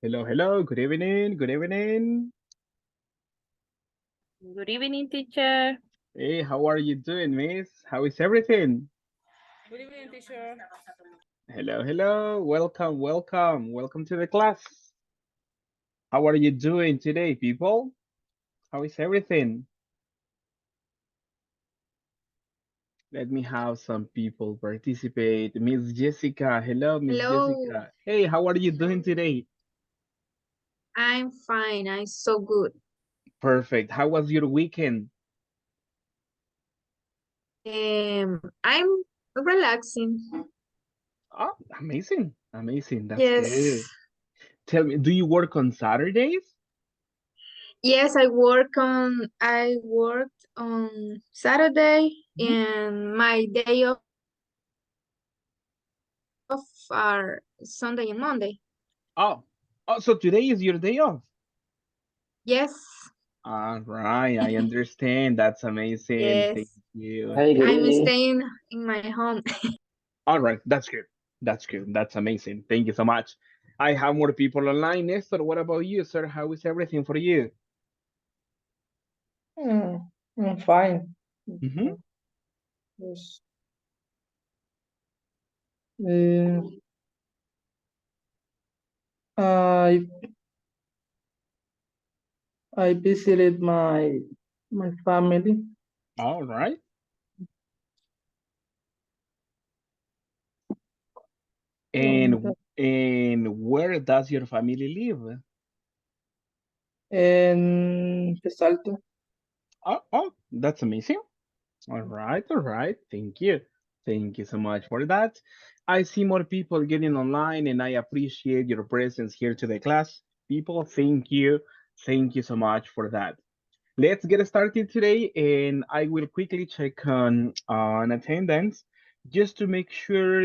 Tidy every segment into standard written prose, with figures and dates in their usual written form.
Hello, hello. Good evening. Good evening. Good evening, teacher. Hey, how are you doing, miss? How is everything? Good evening, teacher. Hello, hello. Welcome, welcome. Welcome to the class. How are you doing today, people? How is everything? Let me have some people participate. Miss Jessica. Hello, Miss Hello, Jessica. Hey, how are you doing today? I'm fine. I'm so good. Perfect. How was your weekend? I'm relaxing. Oh, amazing. Amazing. That's Yes, good. Tell me, do you work on Saturdays? yes. I worked on Saturday, and my day off are Sunday and Monday. Oh, oh, so today is your day off. Yes, All right, I understand. That's amazing. Thank yes. you. Hi, good I'm evening. staying in my home. All right, that's good. That's good. That's amazing. Thank you so much. I have more people online. Nestor, what about you, sir? How is everything for you? Mm, I'm fine. Mm-hmm. Yes. Uh, I I visited my family All right. and And where does your family live? and Salto. Oh, oh, that's amazing. All right, all right. Thank you. Thank you so much for that. I see more people getting online and I appreciate your presence here to the class. People, thank you. Thank you so much for that. Let's get started today, and I will quickly check on attendance just to make sure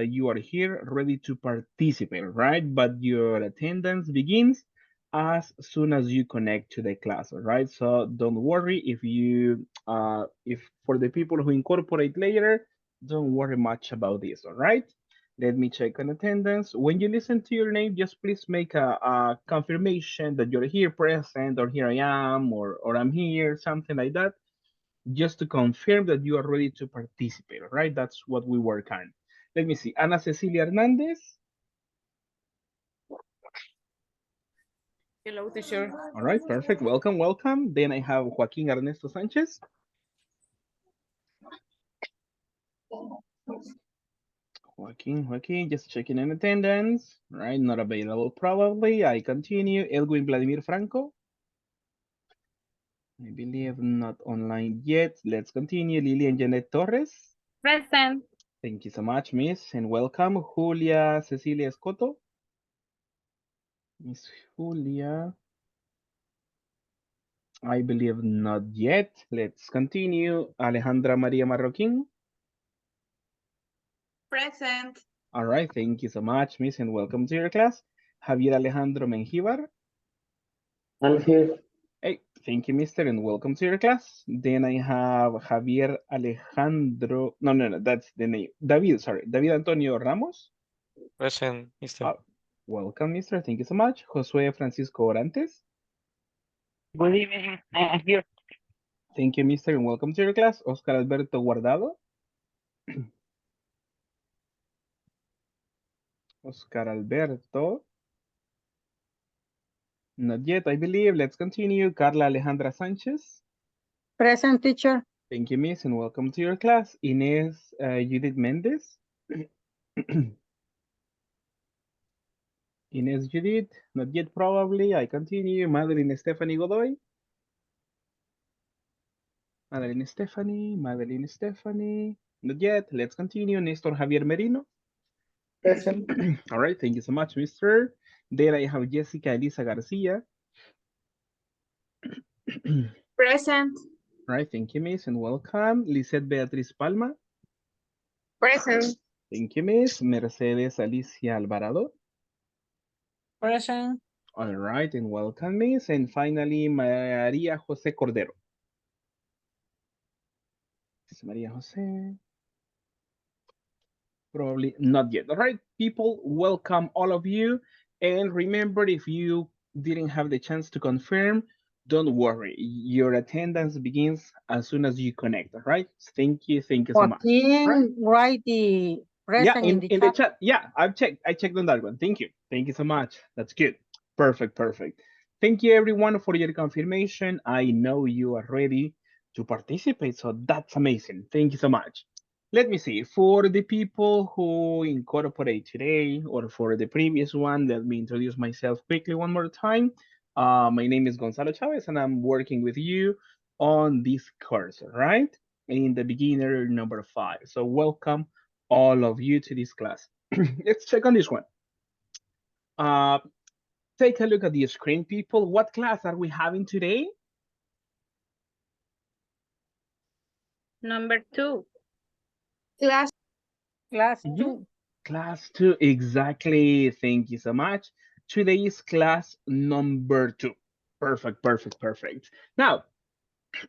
you are here ready to participate, right? But your attendance begins as soon as you connect to the class, all right? So don't worry if for the people who incorporate later, don't worry much about this, all right? Let me check on attendance. When you listen to your name, just please make a confirmation that you're here present, or here I am, or I'm here, something like that, just to confirm that you are ready to participate, all right? That's what we work on. Let me see. Ana Cecilia Hernandez. Hello, teacher. All right, perfect. Welcome, welcome. Then I have Joaquin Ernesto Sanchez. Joaquin, just checking in attendance. All right, not available probably. I continue. Elwin Vladimir Franco. I believe not online yet. Let's continue. Lilian Janet Torres. Present. Thank you so much, Miss, and welcome. Julia Cecilia Escoto. Miss Julia, I believe not yet. Let's continue. Alejandra Maria Marroquin. Present. All right, thank you so much, Miss, and welcome to your class. Javier Alejandro Menjivar. I'm here. Hey, thank you, Mister, and welcome to your class. Then I have Javier Alejandro. No, no, no, that's the name. David, sorry, David Antonio Ramos. Present, Mister. Uh, welcome, Mister. Thank you so much. Josue Francisco Orantes. Good evening. I'm here. Thank you, Mister, and welcome to your class. Oscar Alberto Guardado. Oscar Alberto. Not yet, I believe. Let's continue. Carla Alejandra Sanchez. Present, teacher. Thank you, Miss, and welcome to your class. Inés Judith Mendez. Inés Judith. Not yet, probably. I continue. Madeline Stephanie Godoy. Madeline Stephanie. Madeline Stephanie. Not yet. Let's continue. Nestor Javier Merino. Present. All right, thank you so much, Mister. There I have Jessica Elisa Garcia. Present. Right, thank you, Miss, and welcome. Lisette Beatriz Palma. Present. Thank you, Miss. Mercedes Alicia Alvarado. Present. All right, and welcome, Miss. And finally, Maria Jose Cordero. Maria Jose. Probably not yet. All right, people, welcome all of you. And remember, if you didn't have the chance to confirm, don't worry. Your attendance begins as soon as you connect, all right? Thank you so much. Right? Joaquin, write the Yeah, present in the in the chat. chat. Yeah, I checked on that one. Thank you. Thank you so much. That's good. Perfect. Thank you everyone for your confirmation. I know you are ready to participate, so that's amazing. Thank you so much. Let me see. For the people who incorporate today or for the previous one, let me introduce myself quickly one more time. My name is Gonzalo Chavez and I'm working with you on this course, all right? In the beginner number 5. So welcome all of you to this class. Let's check on this one. Uh, take a look at the screen, people. What class are we having today? Number 2. Class. Class Mhm. 2. Class 2, exactly. Thank you so much. Today is class number 2. Perfect. Now,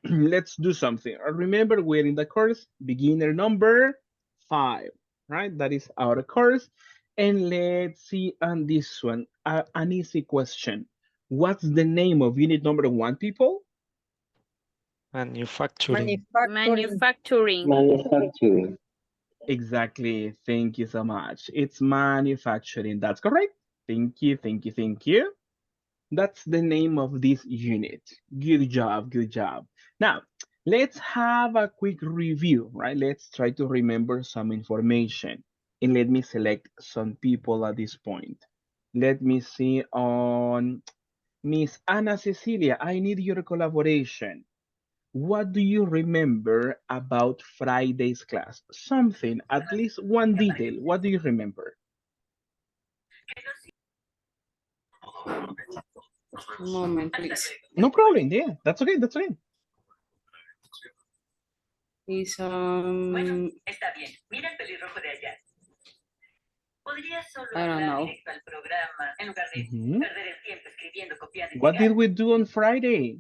let's do something. Remember, we're in the course beginner number 5, right? That is our course. And let's see on this one, an easy question. What's the name of unit number 1, people? Manufacturing. Manufacturing. Manufacturing. Exactly. Thank you so much. It's manufacturing. That's correct. Thank you. That's the name of this unit. Good job. Now, let's have a quick review, right? Let's try to remember some information. And let me select some people at this point. Let me see on Miss Ana Cecilia. I need your collaboration. What do you remember about Friday's class? Something, at least one detail. What do you remember? Moment, please. No problem. Yeah, that's okay. Is I don't know. Mhm. What did we do on Friday?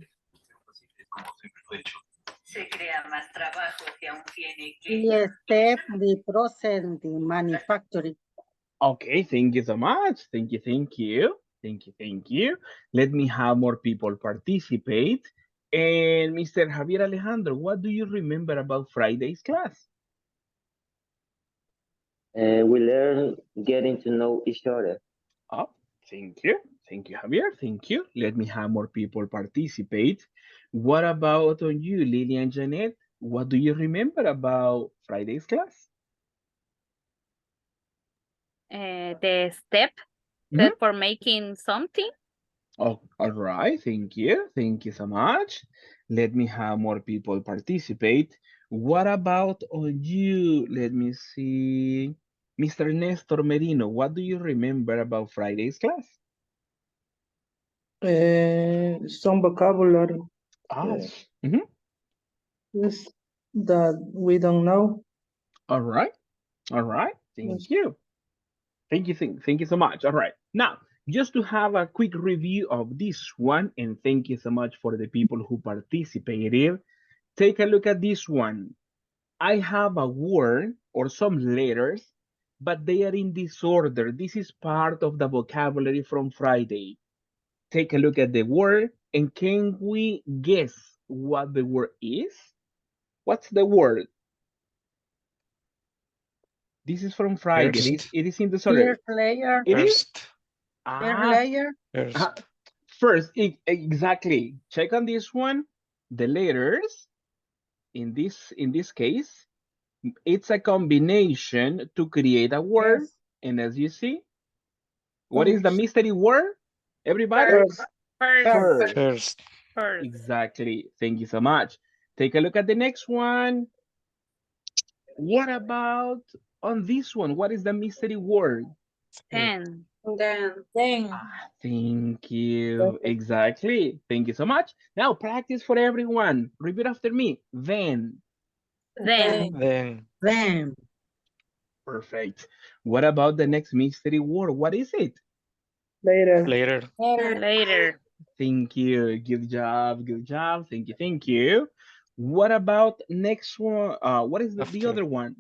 The step, the process, the manufacturing. Okay, thank you so much. Thank you. Let me have more people participate. And Mr. Javier Alejandro, what do you remember about Friday's class? We learn getting to know each other. Oh, thank you. Thank you, Javier. Thank you. Let me have more people participate. What about on you, Lily and Janet? What do you remember about Friday's class? The step Mhm. for making something. Oh, all right. Thank you. Thank you so much. Let me have more people participate. What about on you? Let me see. Mr. Nestor Merino, what do you remember about Friday's class? Some vocabulary Ah, uh, mhm. is that we don't know. All right. All right. Yes. Thank you. Thank you so much. All right. Now, just to have a quick review of this one, and thank you so much for the people who participated. Take a look at this one. I have a word or some letters, but they are in disorder. This is part of the vocabulary from Friday. Take a look at the word, and can we guess what the word is? What's the word? This is from Friday. First. It is in disorder. First layer, It is? First. first Ah, layer, uh, First. first, exactly. Check on this one. The letters in this case, it's a combination to create a word. yes, And as you see, what is the first, mystery word? Everybody? First, First. First. First. Exactly. Thank you so much. Take a look at the next one. What about on this one? What is the mystery word? Then. Then. Thank you. Exactly. Thank you so much. Now practice for everyone. Repeat after me. Then. Then. Then. Perfect. What about the next mystery word? What is it? later. Later. Later. Thank you. Good job. Good job. Thank you. What about next one? What is the After. other one?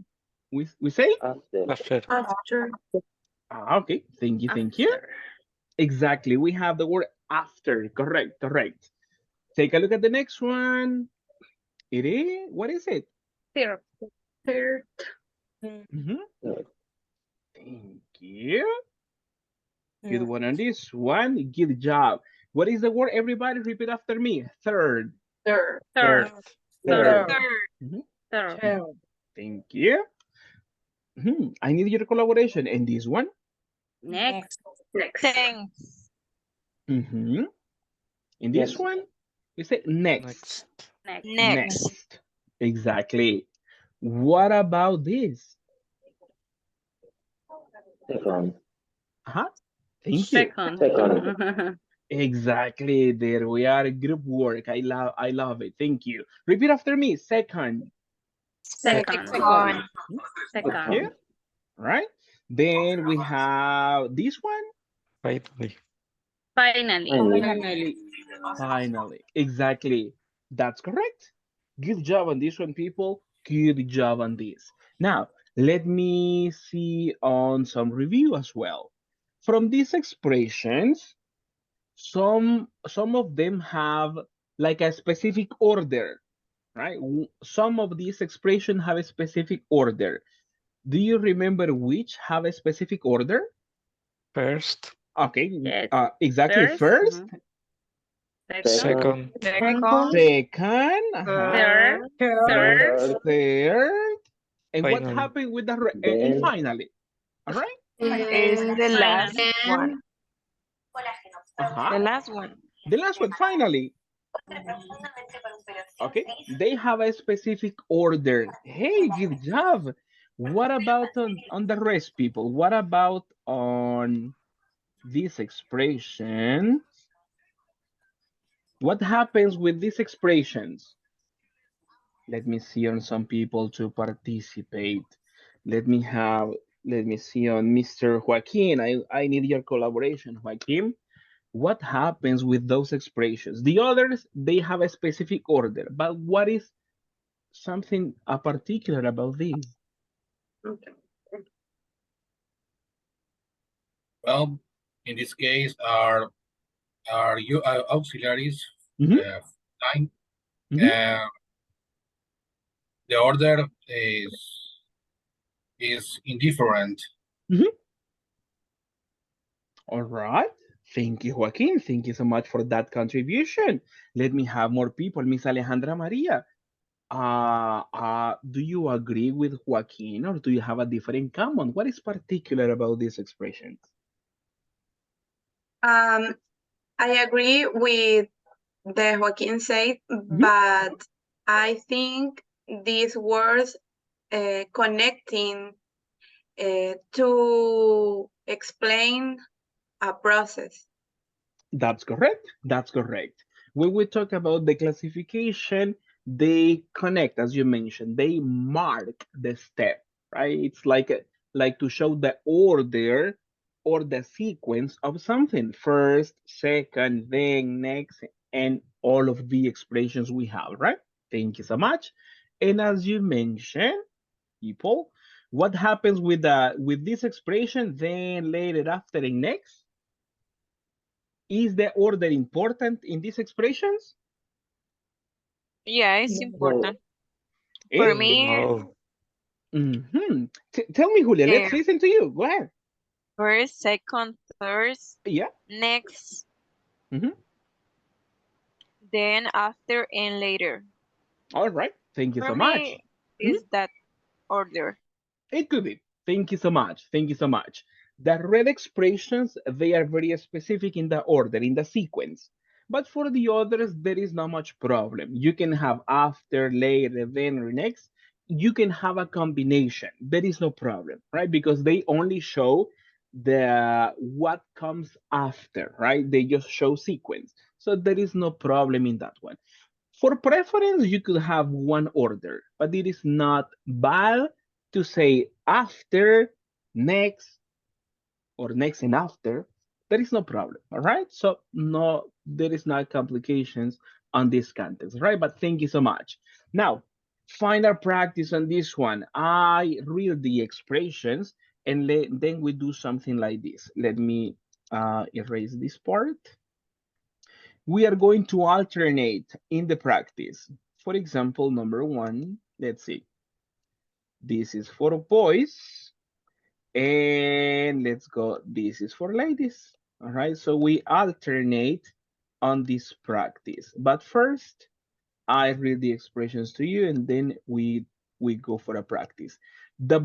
We say? After. After. After. Okay. Thank you. After. Exactly. We have the word after. Correct, correct. Take a look at the next one. It is, what is it? Third. Third. Mhm. Thank you. Good one on this one. Good job. What is the word? Everybody repeat after me. Third. Third. Third. Third. Third. Mhm. Third. Third. Thank you. I need your collaboration. And this one? Next. Next. In this Next. one, we say next. Next. Next. Exactly. What about this? Second. Uh-huh. Thank you. Second. Second. Exactly. There we are. Group work. I love it. Thank you. Repeat after me. Second. Second. Second. Thank Second. you. Right. Then we have this one. Finally. Finally. Finally. Finally. Finally. Exactly. That's correct. Good job on this one, people. Good job on this. Now, let me see on some review as well. From these expressions, some of them have like a specific order, right? Some of these expressions have a specific order. Do you remember which have a specific order? First. Okay, Yes. exactly. First. First, Second. Second. second, Third. Third. Third. third, and what Finally. happened with the and Then. finally? All right. Finally. And Uh-huh. The last one, finally. Okay, they have a specific order. Hey, good job. What about on the rest, people? What about on this expression? What happens with these expressions? Let me see on some people to participate. Let me have, let me see on Mr. Joaquin. I need your collaboration, Joaquin. What happens with those expressions? The others, they have a specific order, but what is something particular about these? Well, in this case, are you auxiliaries Mhm, line? mhm. The order is indifferent. Mhm. All right. Thank you, Joaquin. Thank you so much for that contribution. Let me have more people. Miss Alejandra Maria, do you agree with Joaquin or do you have a different comment? What is particular about these expressions? I agree with the Joaquin said, Mhm. but I think these words connecting to explain a process. That's correct. That's correct. When we talk about the classification, they connect, as you mentioned, they mark the step, right? It's like to show the order or the sequence of something. First, second, then next, and all of the expressions we have, right? Thank you so much. And as you mentioned, people, what happens with this expression, then later, after, and next? Is the order important in these expressions? No. Eh? No. Tell me, Julia, let's listen to you. Go ahead. Yeah. Mhm. All right. Thank you so much. Mhm. It could be. Thank you so much. Thank you so much. The red expressions, they are very specific in the order, in the sequence. But for the others, there is not much problem. You can have after, later, then, or next. You can have a combination. There is no problem, right? Because they only show the what comes after, right? They just show sequence. So there is no problem in that one. For preference, you could have one order, but it is not bad to say after, next, or next and after. There is no problem, all right? So no, there is not complications on this context, right? But thank you so much. Now, final practice on this one. I read the expressions and then we do something like this. Let me Erase this part. We are going to alternate in the practice. For example, number one, let's see. This is for boys. And let's go, this is for ladies. All right, so we alternate on this practice. But first, I read the expressions to you and then we go for a practice. The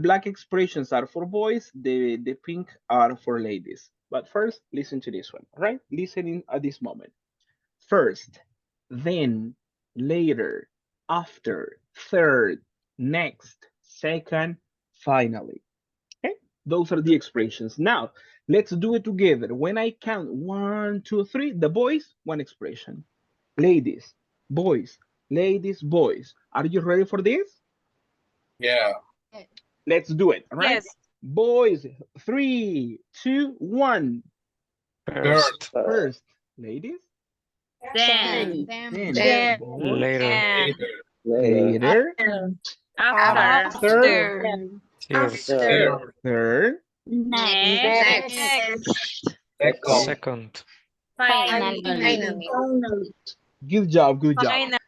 black expressions are for boys, the pink are for ladies. But first, listen to this one, all right? Listening at this moment. First, then, later, after, third, next, second, finally. Okay, those are the expressions. Now, let's do it together. When I count 1, 2, 3, the boys, one expression. Ladies, boys, ladies, boys. Are you ready for this? Yeah. Let's do it, all right? Yes. Boys, 3, 2, 1. First. First, ladies, Then. then, boys, Later. And later, after. Third. third, Next. Second. Second. Finally. good job, good job.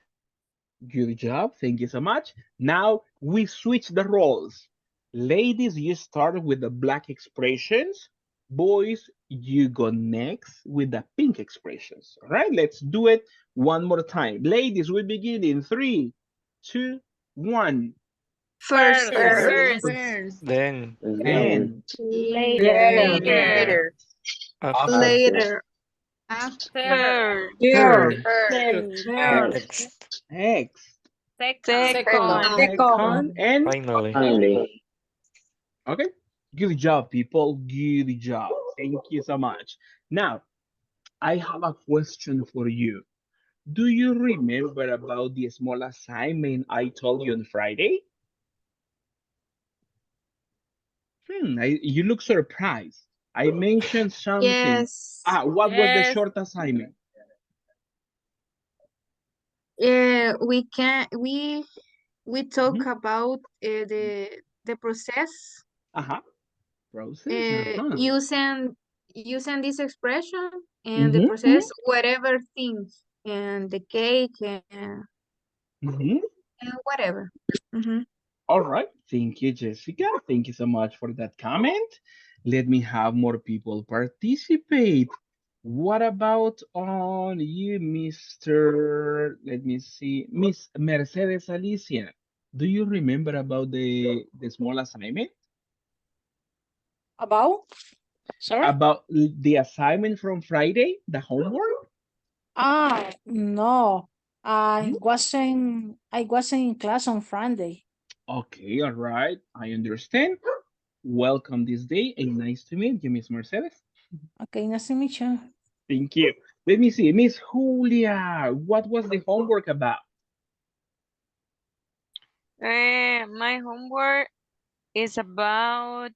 Good job. Thank you so much. Now we switch the roles. Ladies, you start with the black expressions. Boys, you go next with the pink expressions. All right, let's do it one more time. Ladies, we begin in 3, 2, 1. First. Then. Then, Later. After. Later. Third. third, Next. next, Second. second, and Finally. Finally. okay. Good job, people. Good job. Thank you so much. Now, I have a question for you. Do you remember about the small assignment I told you on Friday? You look surprised. I mentioned something. Yes. What was the Yes. short assignment? We can we talk about the process Process. using this expression and the Mhm, process whatever things and the cake and mhm. whatever. Mhm. All right. Thank you, Jessica. Thank you so much for that comment. Let me have more people participate. What about on you, Mr. Let me see, Miss Mercedes Alicia? Do you remember about the small assignment? About? Sorry? About the assignment from Friday, the homework? No. Hmm? I wasn't in class on Friday. Okay, all right. I understand. Welcome this day and nice to meet you, Miss Mercedes. Okay, nice to meet you. Thank you. Let me see, Miss Julia, what was the homework about? My homework is about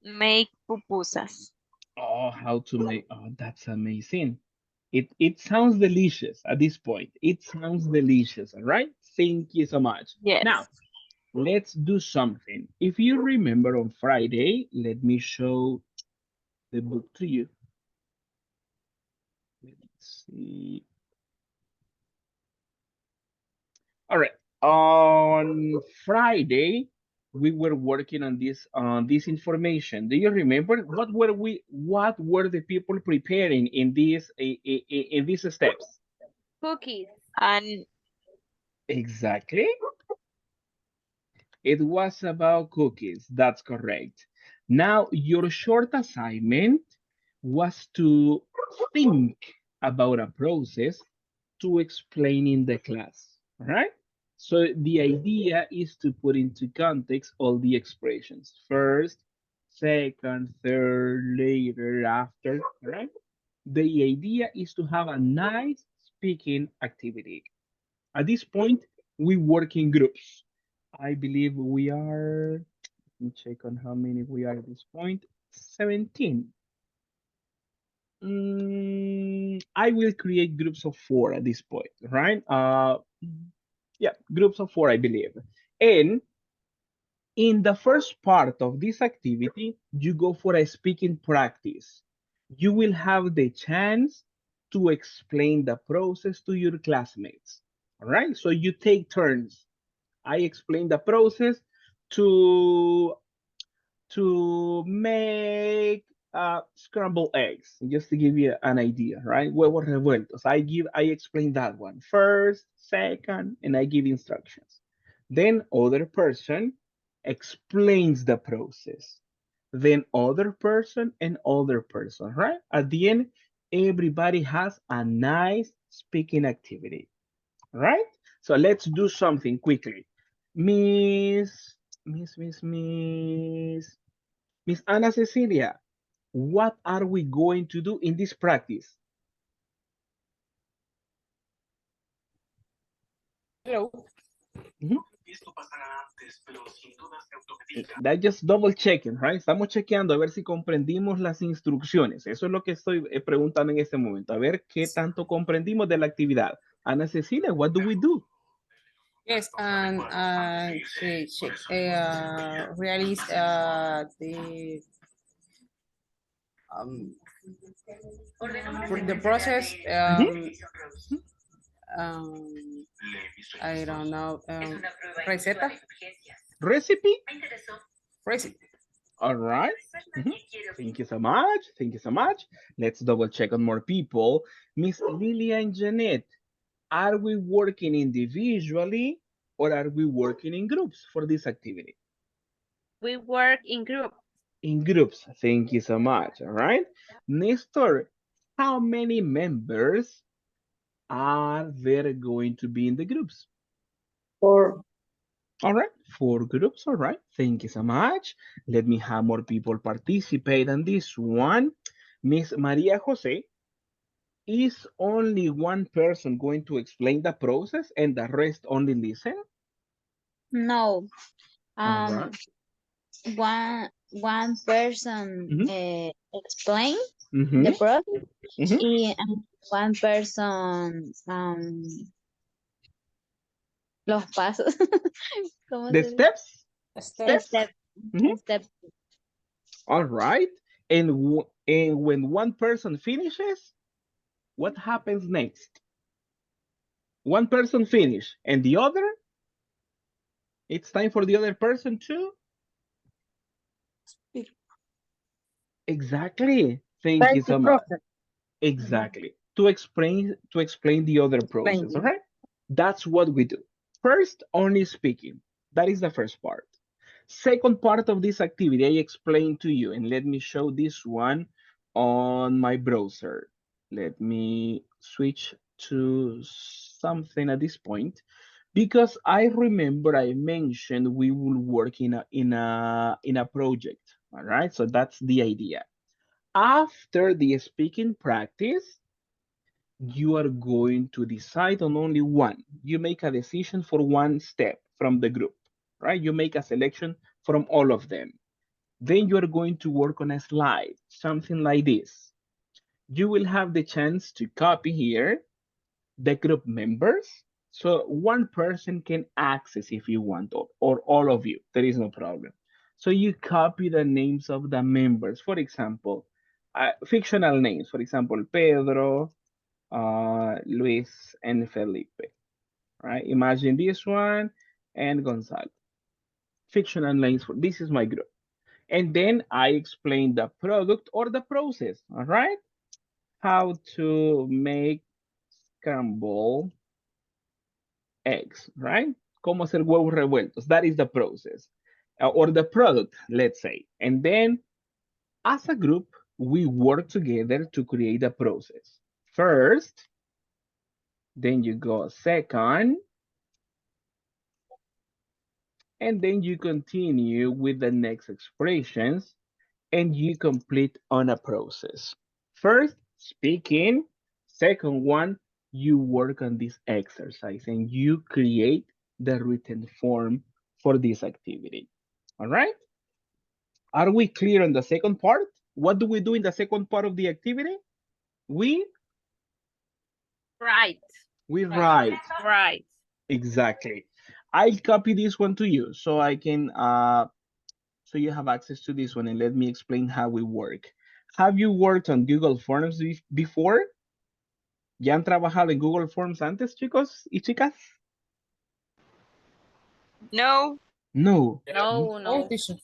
make pupusas. Oh, how to make, oh, that's amazing. It sounds delicious at this point. It sounds delicious, all right? Thank you so much. Yes. Now, let's do something. If you remember on Friday, let me show the book to you. Let's see. All right. On Friday, we were working on this information. Do you remember what were the people preparing in these steps? Cookies. And Exactly. It was about cookies. That's correct. Now, your short assignment was to think about a process to explain in the class. All right? So the idea is to put into context all the expressions. First, second, third, later, after. All right? The idea is to have a nice speaking activity. At this point, we work in groups. I believe we are, let me check on how many we are at this point. 17. I will create groups of 4 at this point, right? Yeah, groups of 4, I believe. And in the first part of this activity, you go for a speaking practice. You will have the chance to explain the process to your classmates. All right, so you take turns. I explain the process to make scrambled eggs, just to give you an idea, right? Huevos revueltos. I explain that one first, second, and I give instructions. Then other person explains the process. Then other person and other person, right? At the end, everybody has a nice speaking activity, right? So let's do something quickly. Miss, Miss Ana Cecilia, what are we going to do in this practice? Hello. Mhm. That just double checking, right? Estamos chequeando a ver si comprendimos las instrucciones. Eso es lo que estoy preguntando en este momento. A ver qué tanto comprendimos de la actividad. Ana Cecilia, what do we do? Yes, and realize the um, for the process. Mhm. Um, I don't know. Receta. Recipe? Recipe. All right. Mhm. Thank you so much. Thank you so much. Let's double check on more people. Miss Lilia and Jeanette, are we working individually or are we working in groups for this activity? We work in group. In groups. Thank you so much. All right. Nestor, how many members are there going to be in the groups? Or All right, 4 groups. All right, thank you so much. Let me have more people participate on this one. Miss Maria Jose, is only one person going to explain the process and the rest only listen? No, All right. one person Mm-hmm. explain Mm-hmm. the process Mm-hmm. and one person los pasos. ¿Cómo The se dice? steps? Steps. Step, Mm-hmm. step. All right. And, and when one person finishes, what happens next? One person finish and the other, it's time for the other person to. Exactly. Thank try you to so much. process. Exactly. To explain the other process, all Explain. right? That's what we do. First, only speaking. That is the first part. Second part of this activity, I explained to you, and let me show this one on my browser. Let me switch to something at this point because I remember I mentioned we will work in a project. All right, so that's the idea. After the speaking practice, you are going to decide on only one. You make a decision for one step from the group, right? You make a selection from all of them. Then you are going to work on a slide, something like this. You will have the chance to copy here the group members. So one person can access if you want, or all of you, there is no problem. So you copy the names of the members. For example, fictional names, for example, Pedro, Luis, and Felipe, right? Imagine this one and Gonzalo. Fictional names for this is my group. And then I explain the product or the process, all right? How to make scrambled eggs, right? Cómo hacer huevos revueltos. That is the process. Or the product, let's say. And then as a group, we work together to create a process. First, then you go second, and then you continue with the next expressions and you complete on a process. First, speaking. Second one, you work on this exercise and you create the written form for this activity. All right? Are we clear on the second part? What do we do in the second part of the activity? We Right. we write. Right. Exactly. I'll copy this one to you so I can so you have access to this one and let me explain how we work. Have you worked on Google Forms before? ¿Ya han trabajado en Google Forms antes, chicos y chicas? No. No. No, Oh, no. teacher.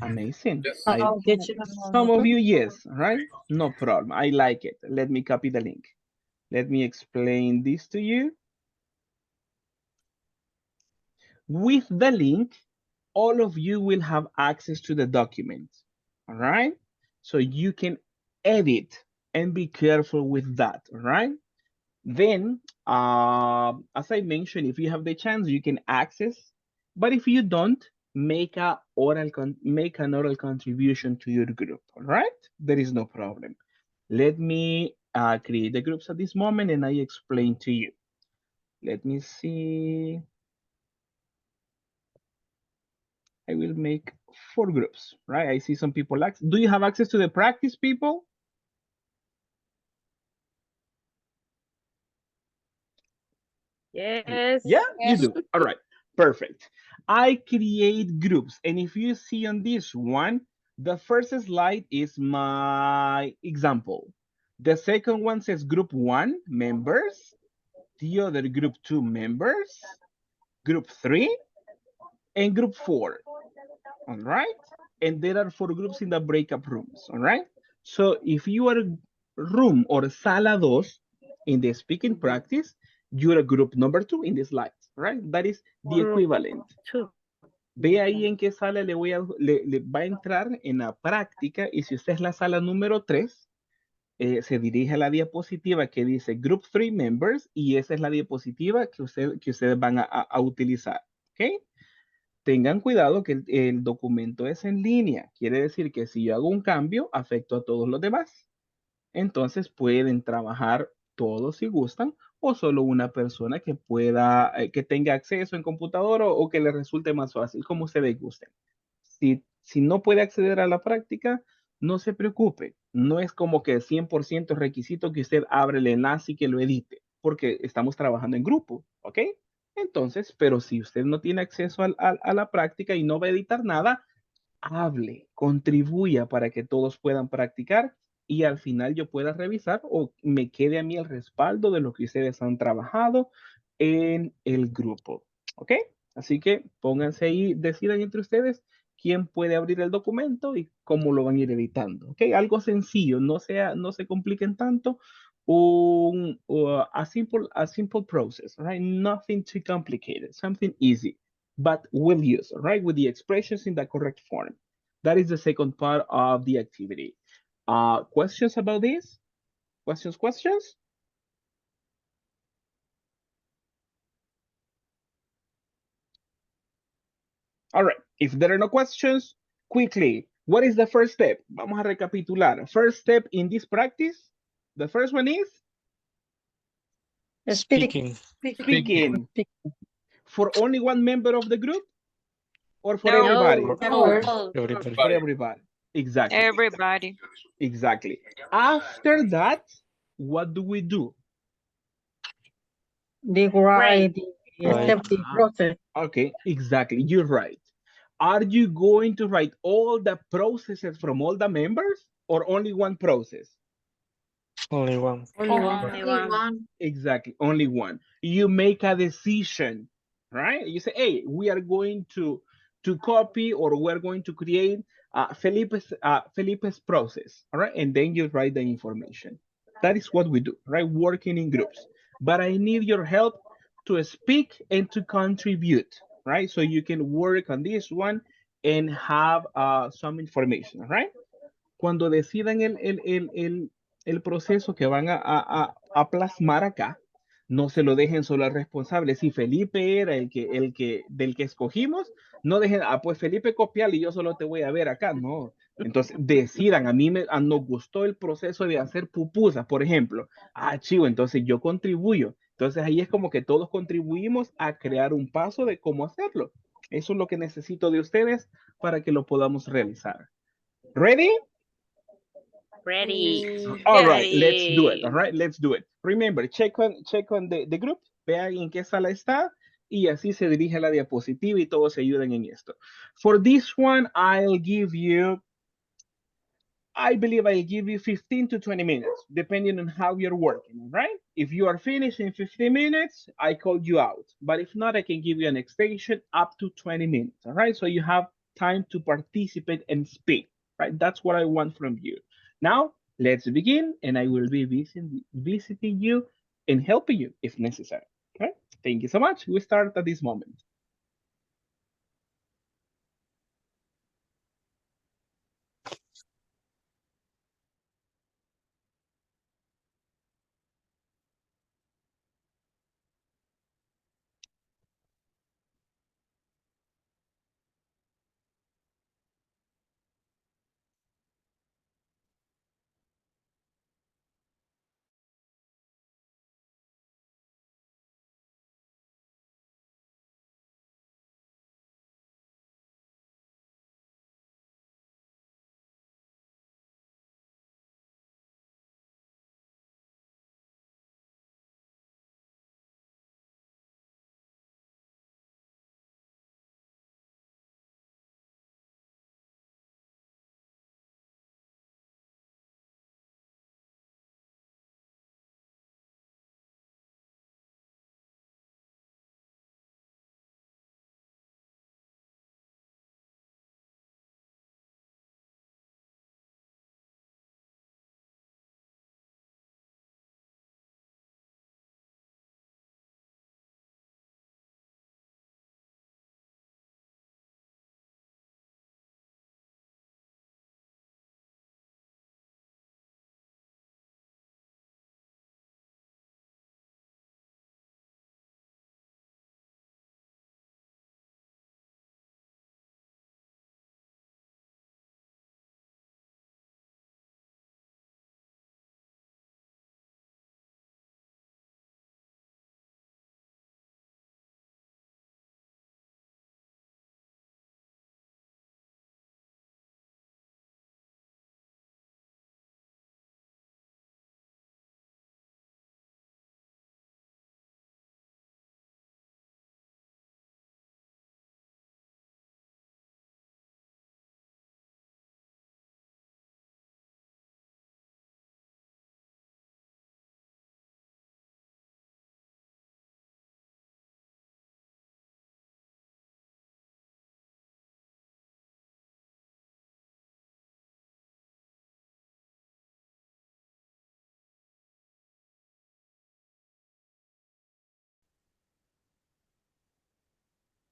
Amazing. Yes. Oh, teacher. Some of you, yes, right? No problem. I like it. Let me copy the link. Let me explain this to you. With the link, all of you will have access to the document, all right? So you can edit and be careful with that, all right? Then, as I mentioned, if you have the chance, you can access, but if you don't, make an oral contribution to your group, all right? There is no problem. Let me create the groups at this moment and I explain to you. Let me see. I will make 4 groups, right? I see some people. Do you have access to the practice, people? Yes. Yeah, you do. All right, perfect. I create groups. And if you see on this one, the first slide is my example. The second one says group 1 members. The other group 2 members. Group 3 and group 4. All right. And there are 4 groups in the breakup rooms. All right. So if you are room or sala 2 in the speaking practice, you're a group number 2 in the slides, right? That is the equivalent. Two. Ve ahí en qué sala le va a entrar en la práctica y si usted es la sala número 3, se dirige a la diapositiva que dice Group 3 Members y esa es la diapositiva que ustedes van a utilizar, ¿ok? Tengan cuidado que el documento es en línea. Quiere decir que si yo hago un cambio, afecto a todos los demás. Entonces pueden trabajar todos si gustan o solo una persona que pueda, que tenga acceso en computadora o que le resulte más fácil, como ustedes gusten. Si no puede acceder a la práctica, no se preocupe. No es como que 100% requisito que usted abra el enlace y que lo edite, porque estamos trabajando en grupo, ¿ok? Entonces, pero si usted no tiene acceso a la práctica y no va a editar nada, hable, contribuya para que todos puedan practicar y al final yo pueda revisar o me quede a mí el respaldo de lo que ustedes han trabajado en el grupo. ¿Ok? Así que pónganse ahí, decidan entre ustedes quién puede abrir el documento y cómo lo van a ir editando. ¿Ok? Algo sencillo, no se compliquen tanto. A simple process, right? Nothing too complicated, something easy, but will use, right? With the expressions in the correct form. That is the second part of the activity. Questions about this? Questions? All right, if there are no questions, quickly, what is the first step? Vamos a recapitular. First step in this practice, the first one is Speaking. speaking. For only one member of the group or for No. everybody? No. Everybody. For everybody. Exactly. Everybody. Exactly. After that, what do we do? The right, Right. step the process. Okay, exactly. You're right. Are you going to write all the processes from all the members or only one process? Only one. Only one. Only Only one. one. Exactly, only one. You make a decision, right? You say, hey, we are going to copy or we're going to create Felipe's process, all right? And then you write the information. That is what we do, right? Working in groups. But I need your help to speak and to contribute, right? So you can work on this one and have some information, all right? Cuando decidan el proceso que van a plasmar acá, no se lo dejen solo al responsable. Si Felipe era del que escogimos, no dejen, pues Felipe copiar y yo solo te voy a ver acá, no. Entonces decidan, nos gustó el proceso de hacer pupusas, por ejemplo. Chivo, entonces yo contribuyo. Entonces ahí es como que todos contribuimos a crear un paso de cómo hacerlo. Eso es lo que necesito de ustedes para que lo podamos realizar. ¿Ready? Ready. All right, let's do it. All right, let's do it. Remember, check on the group. Vean en qué sala está y así se dirige a la diapositiva y todos se ayudan en esto. For this one, I'll give you I believe I'll give you 15 to 20 minutes, depending on how you're working, all right? If you are finished in 15 minutes, I call you out. But if not, I can give you an extension up to 20 minutes, all right? So you have time to participate and speak, right? That's what I want from you. Now, let's begin, and I will be visiting you and helping you if necessary, okay? Thank you so much. We start at this moment.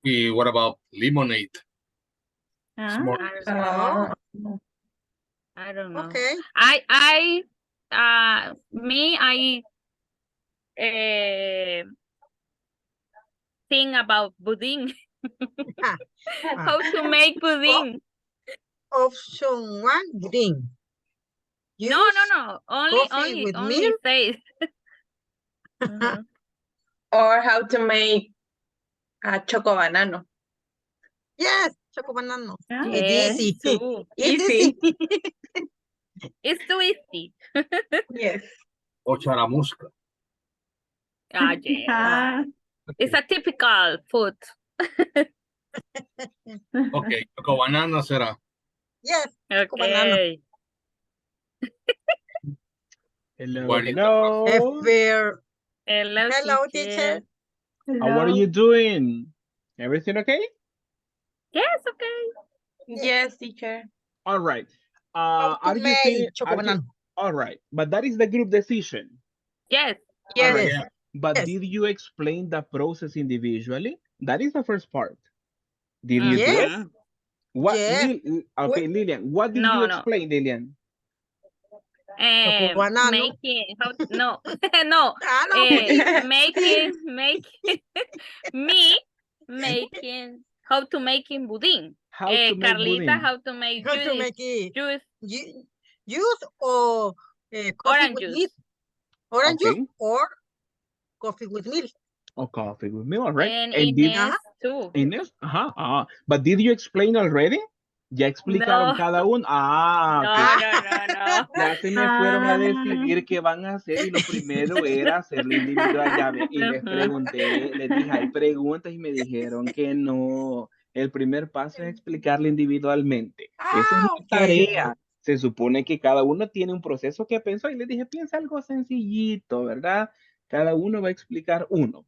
What about lemonade? Small. I don't know. Okay. I think about pudding. How to make pudding. Option 1, green. No. Only coffee with only milk? say. Mhm. Or how to make a choco banano. Yes, choco banano. Yes, It's easy. too. It's Easy. It's too easy. Yes. O charamusca. Yeah. It's a typical food. Okay, choco banana será. Yes, choco banano. Okay. Hello, What is the hello. Hello, Hello, teacher. teacher. How are you doing? Everything okay? Yes, okay. Yes, teacher. All right. How to Are you make finished? choco banano? All right, but that is the group decision. Yes. All Yes. right. Yes. But Yes. did you explain the process individually? That is the first part. Did you do it? Yes. What? Yes. Okay, Lilian. What did you No. explain, Lilian? Choco banano. Making no no Ah, no, pudding. making me making how to making budín. How to make Carlita, pudding? how to make How to make it? juice Juice or coffee orange with juice. milk? Orange juice Okay. or coffee with milk? Or coffee with milk, all right? And And did Inés too. Inés? Ajá. But did you explain already? ¿Ya explicaron No. cada uno? Ah, No, ok. no. Ya se me fueron a decidir qué van a hacer y lo primero era hacerlo individual, ya ve, y les Ujú. pregunté, les dije, hay preguntas y me dijeron que no. El primer paso es explicarle individualmente. Esa es mi Okay. tarea. Se supone que cada uno tiene un proceso que pensó y les dije, piensa algo sencillito, ¿verdad? Cada uno va a explicar uno.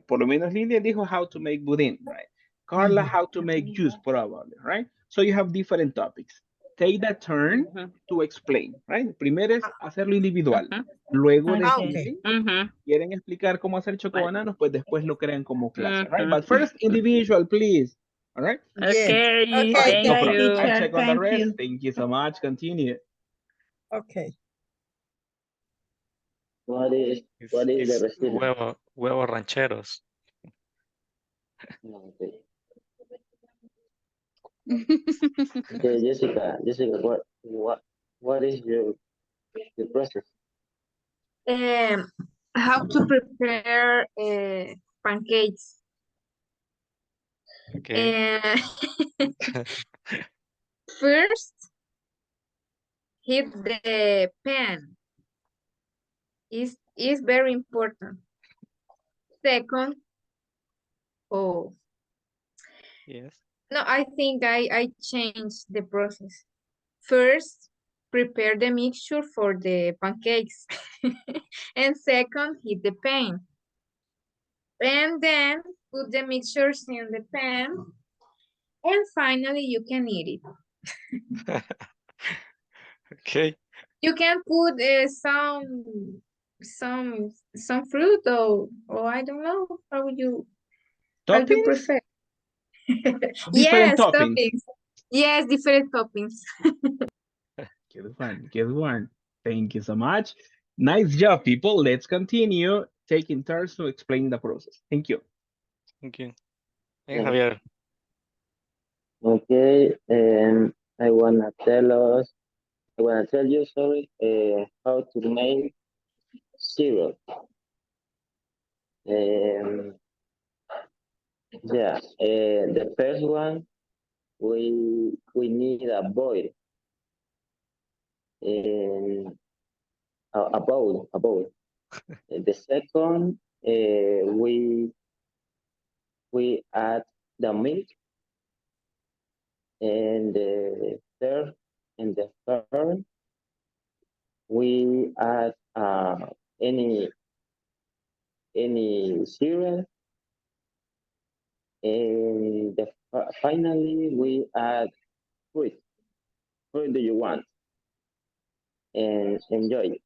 Por lo menos Lilia dijo how to make budín, right? Carla, how to make juice, probably, right? So you have different topics. Take that turn to explain, right? Primero es hacerlo individual. Luego deciden, quieren explicar cómo hacer chocobananos, pues después lo crean como clase, right? But first, individual, please. All right? Okay, Okay, No thank problem. you. I check on the rest. Thank you so much. Continue. Okay. What is the recipe? Huevos rancheros. Okay. Okay, Jessica, what is your process? How to prepare pancakes. Okay. First, heat the pan. Is very important. Second, oh Yes. no, I think I changed the process. First, prepare the mixture for the pancakes. And second, heat the pan. And then put the mixtures in the pan. And finally, you can eat it. Okay. You can put some fruit or I don't know how you Toppings? prefer. Different Yes, toppings. toppings. Yes, different toppings. Good one. Good one. Thank you so much. Nice job, people. Let's continue taking turns to explain the process. Thank you. Thank you. Hey, Javier. Okay, I wanna tell you, sorry, how to make cereal. Yeah, the first one, we need a boil, and a bowl. The second, we add the milk, and the third, we add any cereal, and finally we add fruit. Fruit do you want? And enjoy.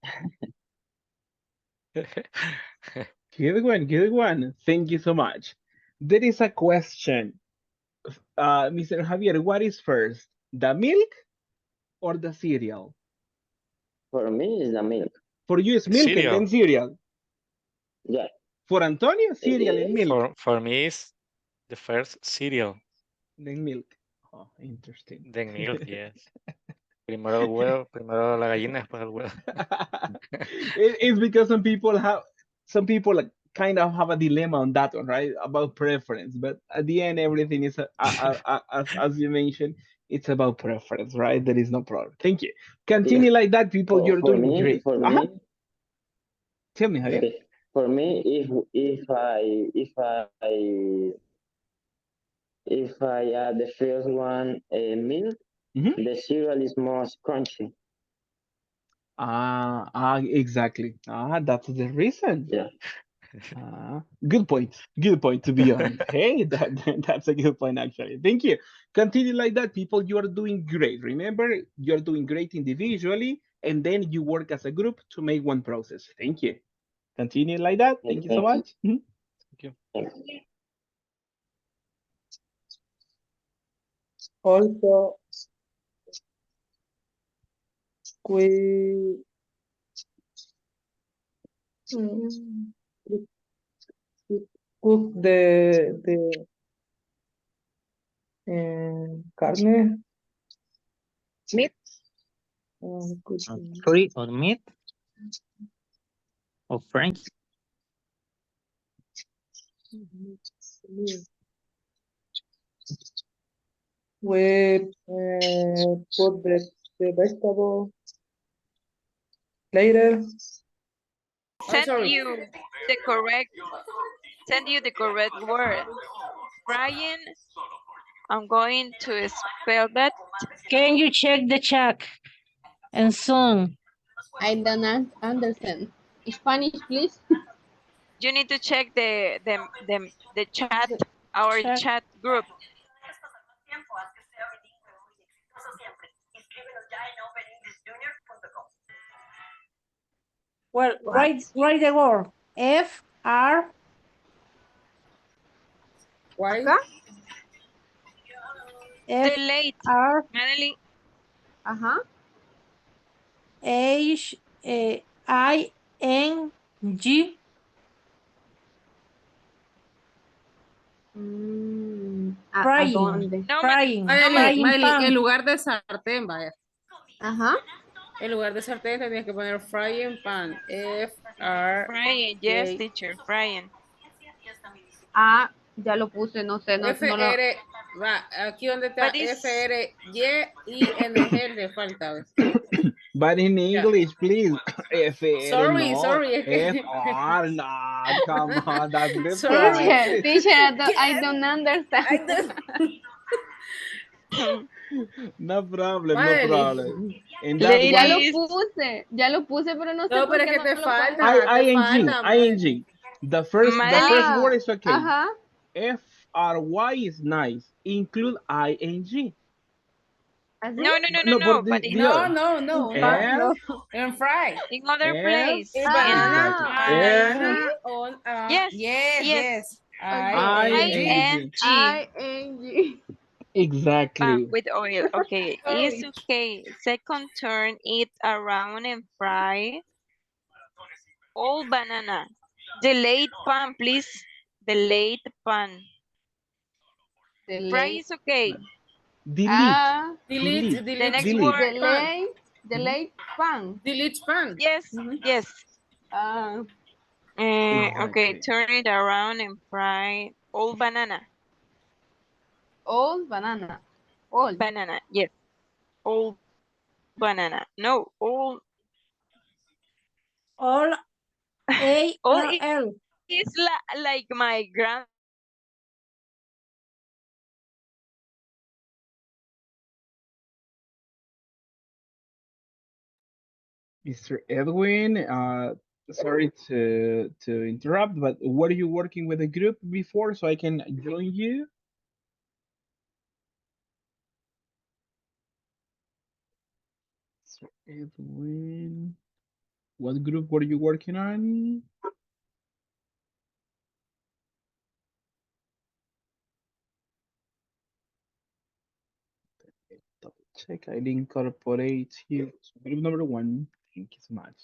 Good one. Good one. Thank you so much. There is a question. Mr. Javier, what is first? The milk or the cereal? For me, it's the milk. For you, it's milk and then cereal. Yeah. For Antonio, cereal and milk. For me, it's the first cereal. Then milk. Oh, interesting. Then milk, yes. Primero el huevo, primero la gallina, después el huevo. It's because some people like, kind of have a dilemma on that one, right? About preference. But at the end, everything is, as you mentioned, it's about preference, right? There is no problem. Thank you. Continue like that, people. You're For doing me, great. For me, tell me, Javier. okay. For me, if I add the first one milk, the cereal is more crunchy. Exactly. That's the reason. Yeah. Good point. Good point, to be honest. Hey, that's a good point, actually. Thank you. Continue like that, people. You are doing great. Remember, you're doing great individually, and then you work as a group to make one process. Thank you. Continue like that. Thank you so much. Thank you. Also, we cook the carne. Meat. Free or meat or French. We put the vegetable later. Send you the correct word. Frying I'm going to spell that. Can you check the chat and soon? I don't understand. Spanish, please. You need to check the chat, our Check. chat group. Well, write the word F-R. Why? Acá. Delete, F-R. Madeline. Ajá. H-I-N-G. ¿A Frying. dónde? No, Frying. no, Madeline, en pan. lugar de sartén, vaya. Ajá. En lugar de sartén tenías que poner frying pan. F-R. Frying, yes, teacher, frying. Ah, ya lo puse, no sé, no lo... F-R, va, aquí donde está But it's... F-R-Y-I-N-G le falta, ¿ves? But in English, please. F-R, Sorry, no. sorry. F-R, no. Come on, that's Sorry. different. Teacher, I don't understand. I don't... No problem, no Madeline. problem. In that Ya one, lo puse, pero no sé No, por pero es qué que no te lo falta, puedo. te ing, falta, Madeline. ing. The first Madeline. word is okay. Ajá. F-R-Y is nice. Include ing. ¿Así? No, But but the it's other. No. F, And fry. in other F, place. exactly. Banana F, on Yes, yes. I-N-G. I-N-G. I-N-G. Pan Exactly. with oil. Okay, it's Sorry. okay. Second, turn it around and fry. All banana. Delayed pan, please. Delayed pan. Fry is okay. Delete. Delete The next Delete. word. pan. Delay pan. Delete pan. Yes, yes. Okay, Exactly. turn it around and fry. All banana. All banana. All. Banana, yes. All banana. No, all. All All A-R-L. is like my grandma. Mr. Edwin, sorry to interrupt, but were you working with a group before so I can join you? Mr. Edwin, what group were you working on? Double check. I didn't incorporate you. So group number one. Thank you so much.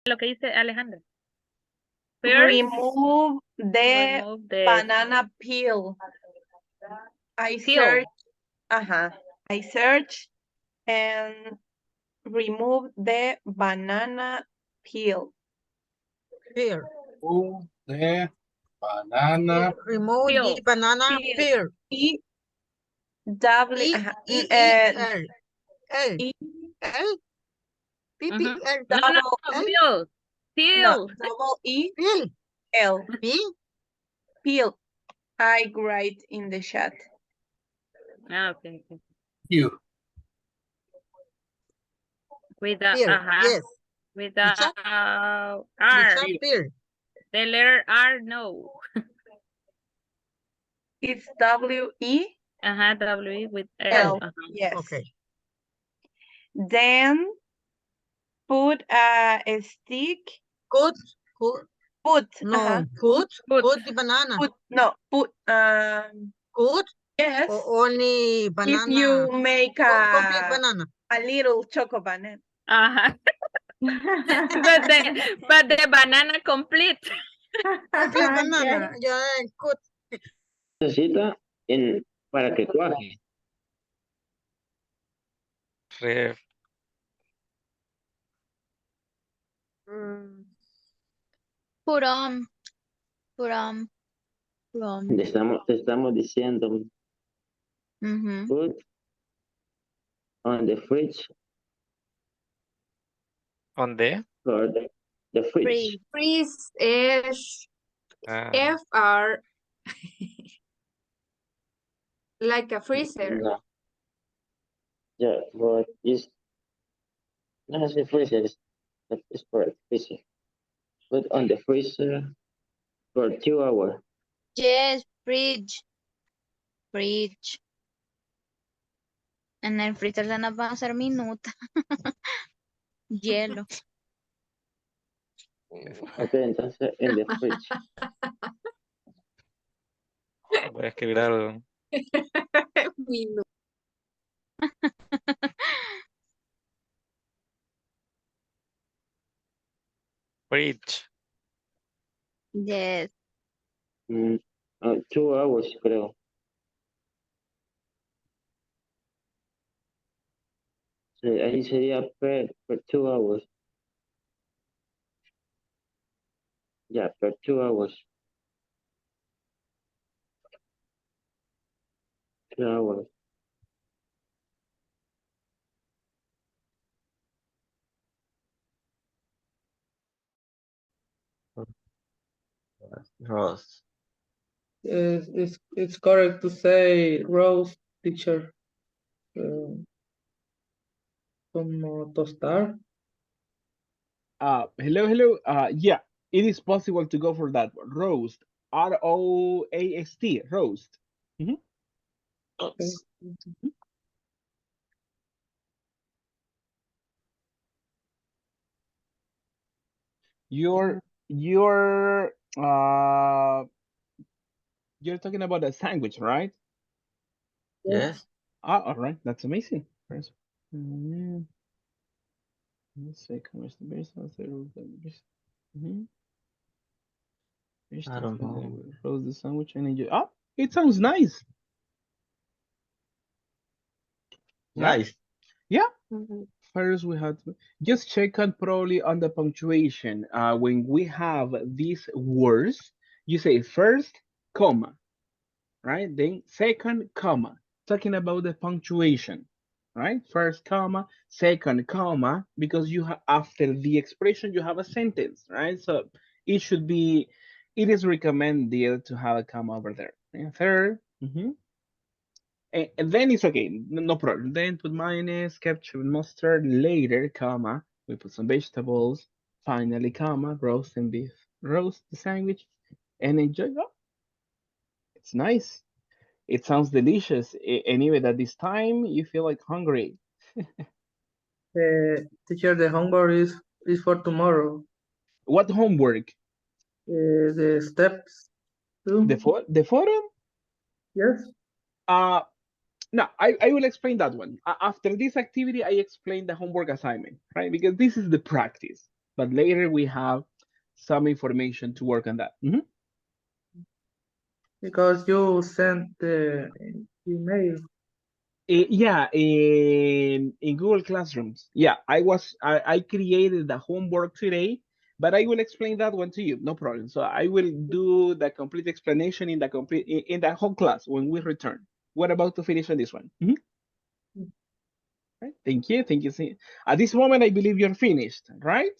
lo que dice Alejandra. Remove the remove the banana peel. I search. I search and remove the banana peel. Peel. Remove the banana. Remove the banana peel. W L L L P P L No, peel. No, double E Peel. L. Peel. Peel. I write in the chat. Okay. You. With the Yes. With the R. Peel. The letter R, no. It's W-E. W-E with L. L. Yes. Okay. Then put a stick. Put. No. Put the banana. Put. Put. Yes. Or only banana. If you make complete banana. A little choco banana. but the banana complete. Complete banana. Yeah, good. Necesita para que cuaje. Put on. Te estamos diciendo. Put on the fridge. On the? Or the fridge. Freeze es FR. Like a freezer. No. Yeah, but it's not as a freezer. It's for a freezer. Put on the freezer for 2 hours. Yes, fridge. En el freezer se nos van a hacer minutos. Hielo. Ok, entonces en the fridge. Voy a escribir algo. Fridge. Yes. 2 hours, creo. Sí, ahí sería per 2 hours. Yeah, per 2 hours. 2 hours. Roast. It's correct to say roast, teacher. Como tostar. Hello. Yeah, it is possible to go for that one. Roast. R-O-A-S-T. Roast. Okay. You're talking about a sandwich, right? Yes. All right, that's amazing. Let's say, where's the base? I don't know. Roast the sandwich and enjoy. It sounds nice. Nice. Yeah. First, we have to just check on probably on the punctuation. When we have these words, you say first, comma, right? Then second, comma. Talking about the punctuation, right? First comma, second comma, because you have after the expression you have a sentence, right? So it is recommended to have a comma over there. And third, and then it's okay, no problem. Then put mayonnaise, ketchup, mustard. Later, comma, we put some vegetables. Finally, comma, roast the sandwich, and enjoy. Oh, it's nice. It sounds delicious. Anyway, at this time, you feel like hungry. Teacher, the homework is for tomorrow. What homework? The steps. The forum? Yes. No, I will explain that one. After this activity, I explain the homework assignment, right? Because this is the practice. but later we have some information to work on that. Because you sent the email. Yeah, in Google Classrooms. Yeah, I created the homework today, but I will explain that one to you. No problem. So I will do the complete explanation in the whole class when we return. We're about to finish on this one. Right. Thank you. Thank you. At this moment, I believe you're finished, right?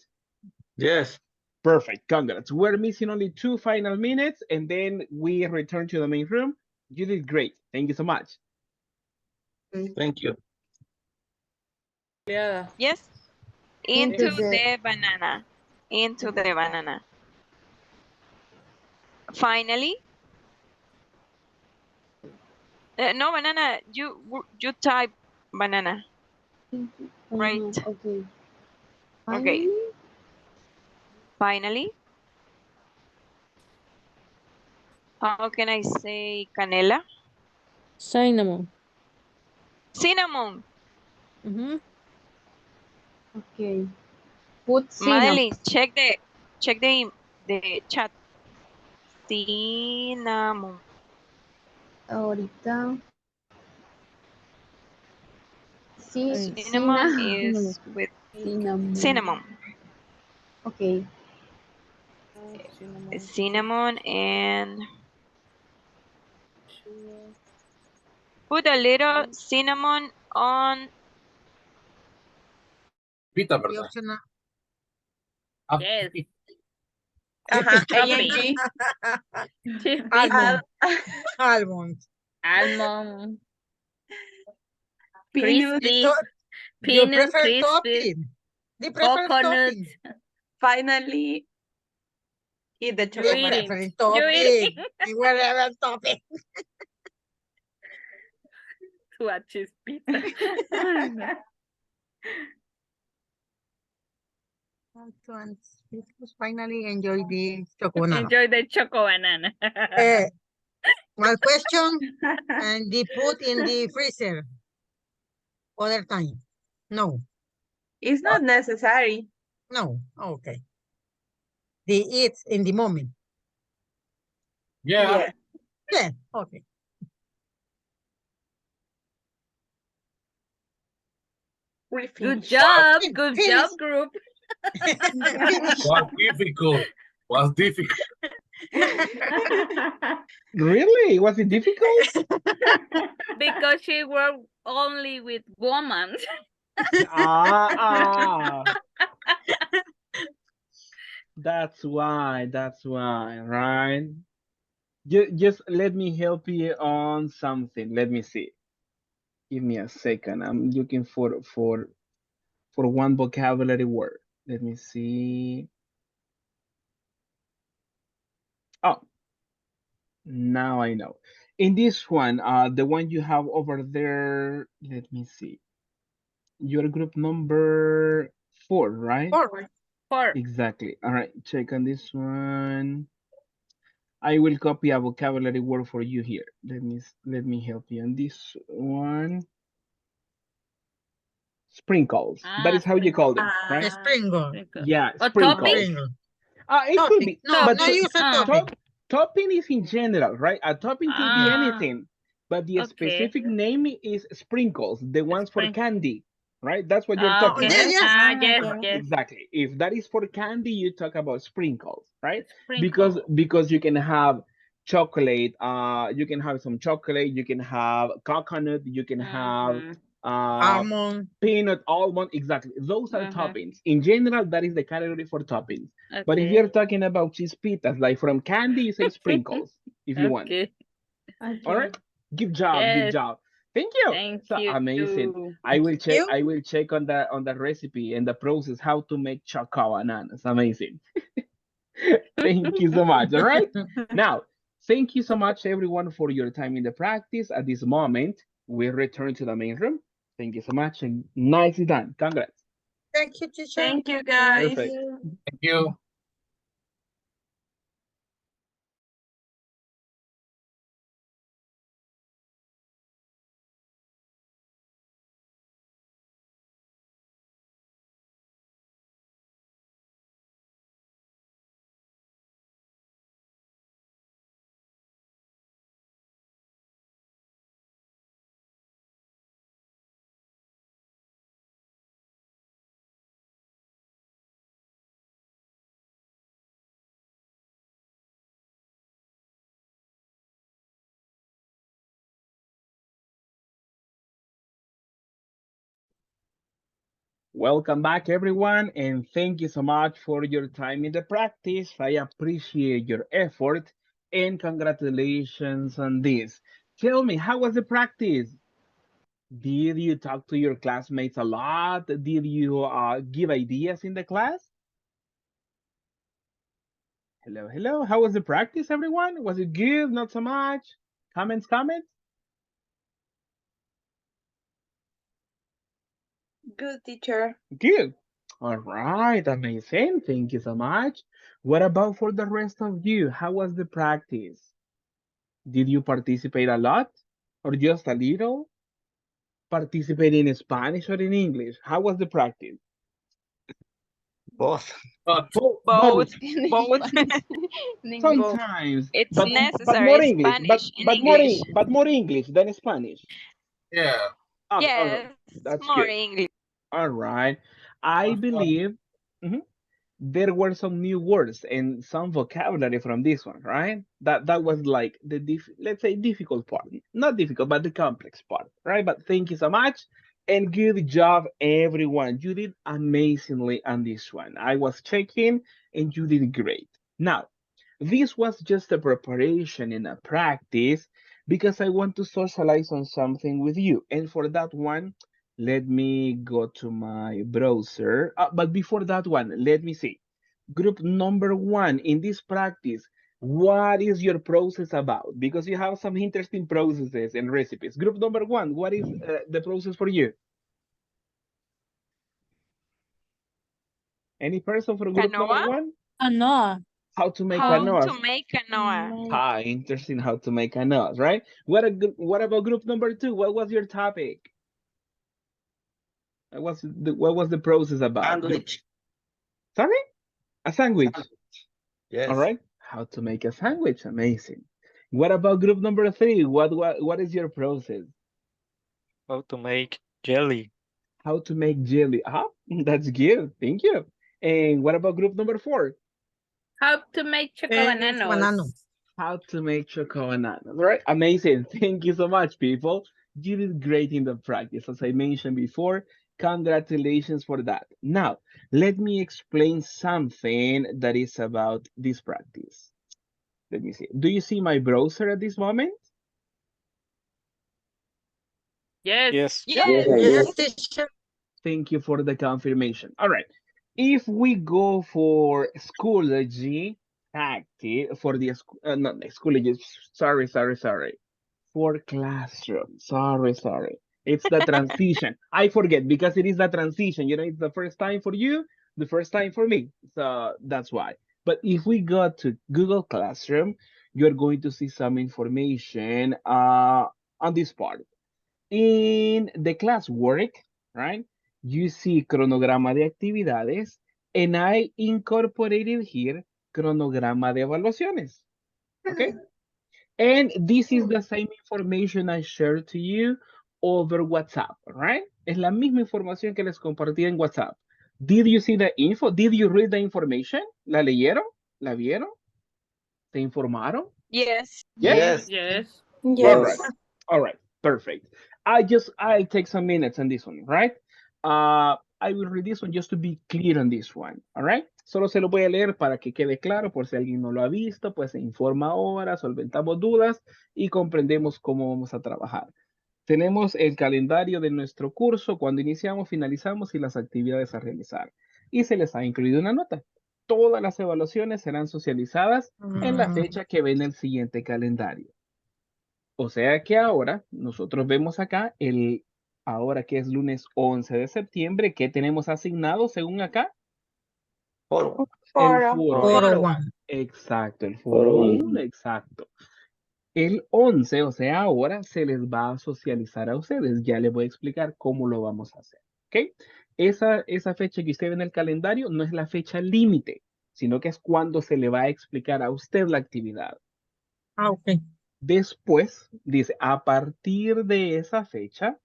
Yes. Perfect. Congrats. We're missing only 2 final minutes, and then we return to the main room. You did great. Thank you so much. Thank you. Yeah. Yes. Into Into the- the banana. Into the banana. Finally. No, banana. You type banana. Right. Okay. Okay. Finally. How can I say canela? Cinnamon. Cinnamon. Okay. Put cinnamon. Madeline, check the chat. Cinnamon. Ahorita. Cinnamon is with cinnamon. Okay. Cinnamon and put a little cinnamon on. Pita, ¿verdad? Yes. Ajá, Topping. ANG. Almond. Almond. Almond. Peanut. Crispy. You Peanut prefer crispy. topping. You prefer Coconut. topping. Finally, eat the You chocolate. prefer You topping. Whatever topping. to a cheese pizza. Ay, no. Finally enjoy the chocolate. Enjoy the choco banana. One question and they put in the freezer. Other time. No. It's not necessary. No. Okay. They eat in the moment. Yeah. Yeah. Okay. We Good finished. job. Good Finish. job, group. Finish. Was difficult. Was difficult. Really? Was it difficult? Because she worked only with women. ah. That's why. That's why, right? Just let me help you on something. Let me see. Give me a second. I'm looking for one vocabulary word. Let me see. Oh, now I know. In this one, the one you have over there, let me see. Your group number 4, right? Four. Exactly. All right, check on this one. I will copy a vocabulary word for you here. Let me help you on this one. Sprinkles. That is how you call them, right? Sprinkle. Yeah, Or sprinkles. topping? It could be, No, but no use a topic. topping is in general, right? A topping can be anything, but the okay. specific name is sprinkles, the ones for candy, right? That's what you're Okay. talking about. Yes, Right, yes. exactly. If that is for candy, you talk about sprinkles, right? Sprinkle. Because you can have chocolate, you can have some chocolate, you can have coconut, you can have Almond. peanut, almond, exactly. Those are toppings. In general, that is the category for toppings. But if Okay. you're talking about cheese pitas, like from candy, you say sprinkles if you want. Okay. All right. Good job. Good Yes. job. Thank you. Thank So you. amazing. I will check on the recipe and the process how to make choco bananas. Amazing. Thank you so much. All right. Now, thank you so much everyone for your time in the practice. At this moment, we return to the main room. Thank you so much and nicely done. Congrats. Thank you, teacher. Thank you, guys. Perfect. Thank you. Welcome back, everyone, and thank you so much for your time in the practice. I appreciate your effort and congratulations on this. Tell me, how was the practice? Did you talk to your classmates a lot? Did you give ideas in the class? Hello, hello. How was the practice, everyone? Was it good? Not so much? Comments, comments? Good, teacher. Good. All right, amazing. Thank you so much. What about for the rest of you? How was the practice? Did you participate a lot or just a little? Participate in Spanish or in English? How was the practice? Both. Full. Both. Both. Both. In English. Sometimes, It's but necessary. more English, Spanish and English. but more English than Spanish. Yeah. Okay, all right, Yes, that's more good. English. All right, I believe. Mhm. There were some new words and some vocabulary from this one, right? That was like the let's say difficult part, not difficult, but the complex part, right? But thank you so much and good job, everyone. You did amazingly on this one. I was checking and you did great. Now, this was just a preparation and a practice because I want to socialize on something with you, and for that one. Let me go to my browser. But before that one, let me see. Group number one in this practice, what is your process about? Because you have some interesting processes and recipes. Group number one, what is the process for you? Any person for group number Canoa? one? No. How to make How canoas. to make canoa? Interesting how to make canoas, right? What about group number two? What was your topic? What was the process about? Sandwich. Sorry? A sandwich. All Yes. right. How to make a sandwich. Amazing. What about group number three? What is your process? How to make jelly. How to make jelly. That's good. Thank you. And what about group number four? How to make Banano. chocobananos. How to make choco bananas. All right. Amazing. Thank you so much, people. You did great in the practice. As I mentioned before, congratulations for that. Now, let me explain something that is about this practice. Let me see. Do you see my browser at this moment? Yes. Yes. Yes. Yes, teacher. Thank you for the confirmation. All right. If we go for Schoology practice, for the, not the Schoology, sorry. For Classroom, sorry. It's the transition. I forget because it is the transition. You know, it's the first time for you, the first time for me. So that's why. But if we go to Google Classroom, you're going to see some information on this part. In the classwork, right, you see cronograma de actividades, and I incorporated here cronograma de evaluaciones. Okay? And this is the same information I shared to you over WhatsApp, right? Es la misma información que les compartí en WhatsApp. Did you see the info? Did you read the information? ¿La leyeron? ¿La vieron? ¿Se informaron? Yes. Yes? Yes. Yes. All right. Yes. All right. Perfect. I'll take some minutes on this one, right? I will read this one just to be clear on this one, all right? Solo se lo voy a leer para que quede claro, por si alguien no lo ha visto, pues se informa ahora, solventamos dudas y comprendemos cómo vamos a trabajar. Tenemos el calendario de nuestro curso, cuando iniciamos, finalizamos y las actividades a realizar. Y se les ha incluido una nota. Todas las evaluaciones serán socializadas en la fecha que ven el siguiente calendario. O sea que ahora nosotros vemos acá ahora que es lunes 11 de septiembre, ¿qué tenemos asignado según acá? Foro. El Foro. foro Foro 1. one. Exacto, el Foro foro uno. 1, exacto. El 11, o sea, ahora se les va a socializar a ustedes. Ya les voy a explicar cómo lo vamos a hacer. ¿Ok? Esa fecha que usted ve en el calendario no es la fecha límite, sino que es cuando se le va a explicar a usted la actividad. Ok. Después, dice, a partir de esa fecha,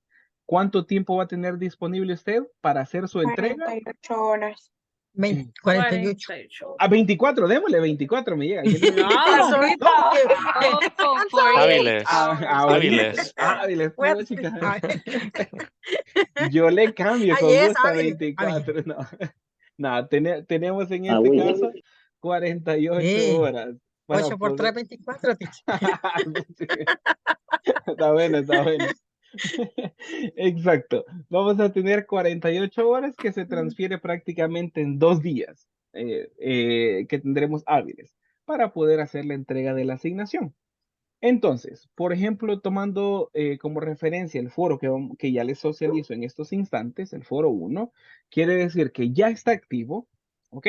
¿cuánto tiempo va a tener disponible usted para hacer su entrega? 48 horas. 48. A 24, démosle 24, me llega. Aquí tengo No, 24. Sí, porque... Oh, I'm 48 Hábiles. Ahorita. hours. Hábiles. Hábiles, What? puchica. Yo le cambio con Yes, gusto a hábiles. 24. No, no tenemos en Ah, este oui. caso 48 Sí. horas para 8 por 3, poder. 24, teacher. Está bueno, está bueno. Exacto. Vamos a tener 48 horas que se transfiere prácticamente en 2 días que tendremos hábiles para poder hacer la entrega de la asignación. Entonces, por ejemplo, tomando como referencia el foro que ya les socializo en estos instantes, el foro 1, quiere decir que ya está activo, ¿ok?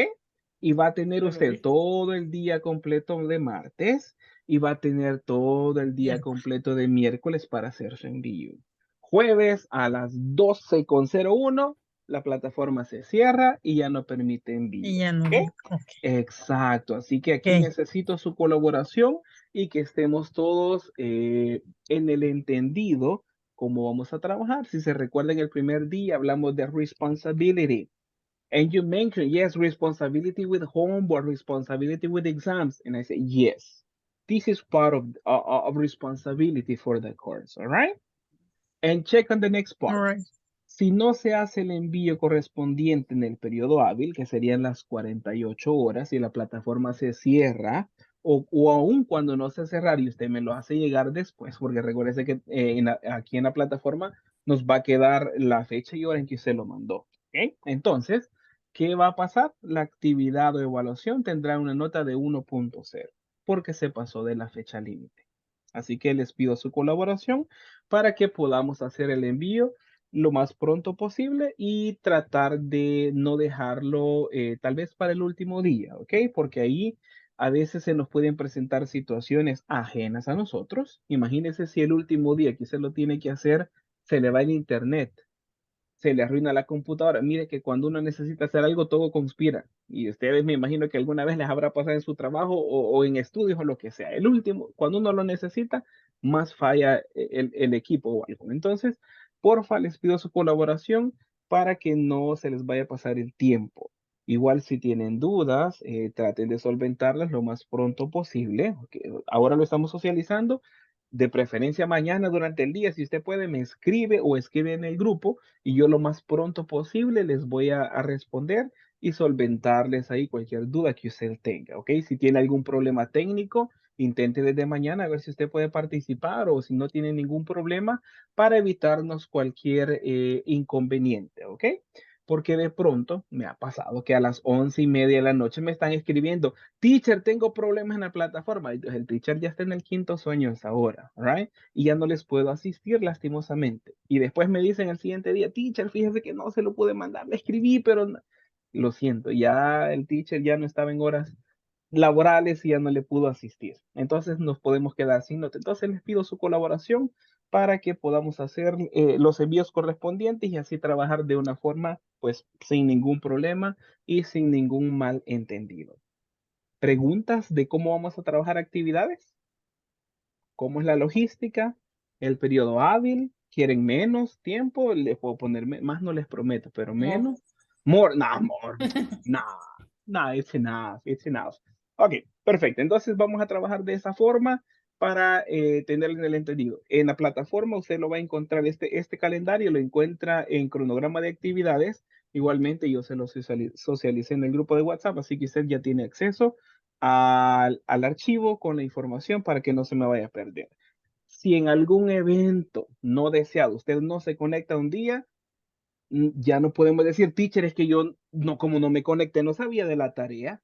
Y va a tener ya lo usted vi. todo el día completo de martes y va a tener todo el día completo de miércoles para hacer su envío. Jueves a las 12:01, la plataforma se cierra y ya no permite envío, Y ya no. ¿ok? Ok. Exacto, así que aquí necesito su colaboración y que estemos todos en el entendido cómo vamos a trabajar. Si se recuerdan, el primer día hablamos de responsibility. And you mentioned, yes, responsibility with homework, responsibility with exams. And I say, yes, this is part of responsibility for the course, all right? And check on the next part. All right. Si no se hace el envío correspondiente en el periodo hábil, que serían las 48 horas, y la plataforma se cierra, o aún cuando no se cerrar y usted me lo hace llegar después, porque recuerde que aquí en la plataforma nos va a quedar la fecha y hora en que usted lo mandó. ¿Ok? Entonces, ¿qué va a pasar? La actividad o evaluación tendrá una nota de 1.0 porque se pasó de la fecha límite. Así que les pido su colaboración para que podamos hacer el envío lo más pronto posible y tratar de no dejarlo tal vez para el último día, ¿ok? Porque ahí a veces se nos pueden presentar situaciones ajenas a nosotros. Imagínense si el último día que se lo tiene que hacer, se le va el internet, se le arruina la computadora. Mire que cuando uno necesita hacer algo, todo conspira. Y ustedes me imagino que alguna vez les habrá pasado en su trabajo o en estudios o lo que sea. El último, cuando uno lo necesita, más falla el equipo o algo. Entonces, porfa, les pido su colaboración para que no se les vaya a pasar el tiempo. Igual si tienen dudas, traten de solventarlas lo más pronto posible. Porque ahora lo estamos socializando. De preferencia mañana durante el día, si usted puede, me escribe o escribe en el grupo y yo lo más pronto posible les voy a responder y solventarles ahí cualquier duda que usted tenga, ¿ok? Si tiene algún problema técnico, intente desde mañana a ver si usted puede participar o si no tiene ningún problema para evitarnos cualquier inconveniente, ¿ok? Porque de pronto me ha pasado que a las 11:30 de la noche me están escribiendo, teacher, tengo problemas en la plataforma. Y el teacher ya está en el quinto sueño a esa hora, ¿right? Y ya no les puedo asistir lastimosamente. Y después me dicen el siguiente día, teacher, fíjese que no se lo pude mandar, le escribí, pero lo siento, ya el teacher ya no estaba en horas laborales y ya no le pudo asistir. Entonces nos podemos quedar sin nota. Entonces les pido su colaboración para que podamos hacer los envíos correspondientes y así trabajar de una forma, pues, sin ningún problema y sin ningún malentendido. ¿Preguntas de cómo vamos a trabajar actividades? ¿Cómo es la logística? ¿El periodo hábil? ¿Quieren menos tiempo? Les puedo poner más, no les prometo, pero menos. More, no, more. No, no, it's enough, it's enough. Ok, perfecto. Entonces vamos a trabajar de esa forma para tener el entendido. En la plataforma usted lo va a encontrar, este calendario lo encuentra en cronograma de actividades. Igualmente yo se lo socialicé en el grupo de WhatsApp, así que usted ya tiene acceso al archivo con la información para que no se me vaya a perder. Si en algún evento no deseado usted no se conecta un día, ya no podemos decir, teacher, es que yo no, como no me conecté, no sabía de la tarea.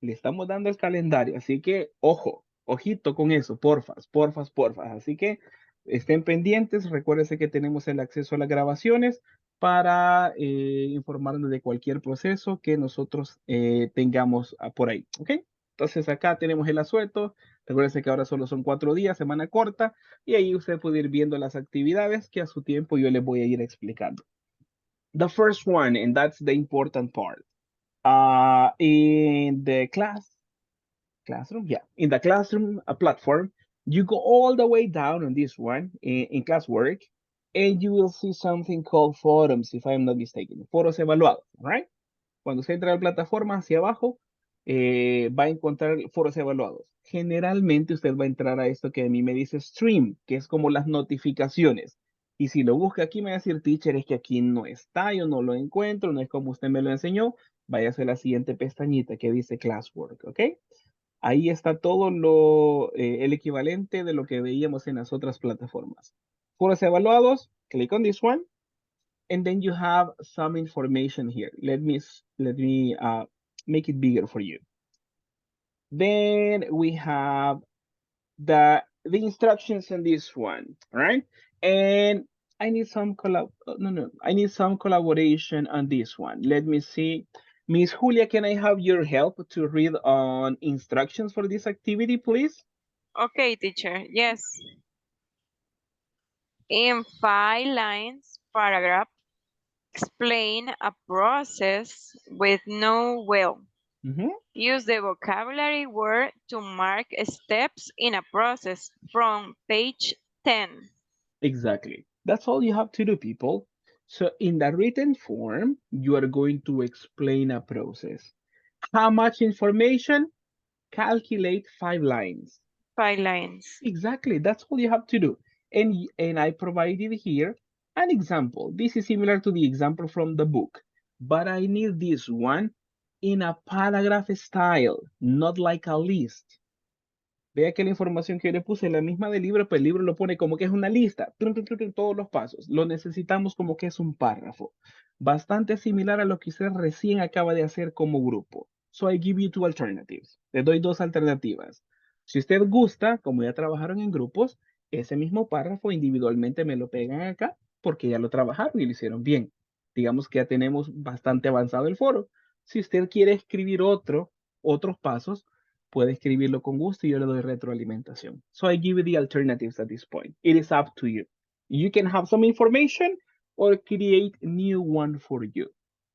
Le estamos dando el calendario, así que ojo, ojito con eso, porfas, porfas, porfas. Así que estén pendientes, recuérdense que tenemos el acceso a las grabaciones para informarnos de cualquier proceso que nosotros tengamos por ahí, ¿ok? Entonces acá tenemos el asueto, recuérdense que ahora solo son 4 días, semana corta, y ahí usted puede ir viendo las actividades que a su tiempo yo les voy a ir explicando. The first one, and that's the important part. In the classroom, yeah, in the classroom platform, you go all the way down on this one in classwork, and you will see something called forums, if I'm not mistaken, foros evaluados, right? Cuando usted entra a la plataforma hacia abajo, va a encontrar foros evaluados. Generalmente usted va a entrar a esto que a mí me dice stream, que es como las notificaciones. Y si lo busca aquí, me va a decir, teacher, es que aquí no está, yo no lo encuentro, no es como usted me lo enseñó. Váyase a la siguiente pestañita que dice classwork, ¿ok? Ahí está todo el equivalente de lo que veíamos en las otras plataformas. Foros evaluados, click on this one, and then you have some information here. Let me make it bigger for you. Then we have the instructions in this one, all right? And I need some I need some collaboration on this one. Let me see. Miss Julia, can I have your help to read on instructions for this activity, please? Okay, teacher. Yes. In 5 lines, paragraph, explain a process with no will. Use the vocabulary word to mark steps in a process from page 10. Exactly. That's all you have to do, people. So in the written form, you are going to explain a process. How much information? Calculate 5 lines. 5 lines. Exactly. That's all you have to do. And I provided here an example. This is similar to the example from the book, but I need this one in a paragraph style, not like a list. Vea que la información que yo le puse es la misma del libro, pero el libro lo pone como que es una lista, todos los pasos. Lo necesitamos como que es un párrafo. Bastante similar a lo que usted recién acaba de hacer como grupo. So I give you 2 alternatives. Le doy 2 alternativas. Si usted gusta, como ya trabajaron en grupos, ese mismo párrafo individualmente me lo pegan acá porque ya lo trabajaron y lo hicieron bien. Digamos que ya tenemos bastante avanzado el foro. Si usted quiere escribir otros pasos, puede escribirlo con gusto y yo le doy retroalimentación. So I give you the alternatives at this point. It is up to you. You can have some information or create new one for you.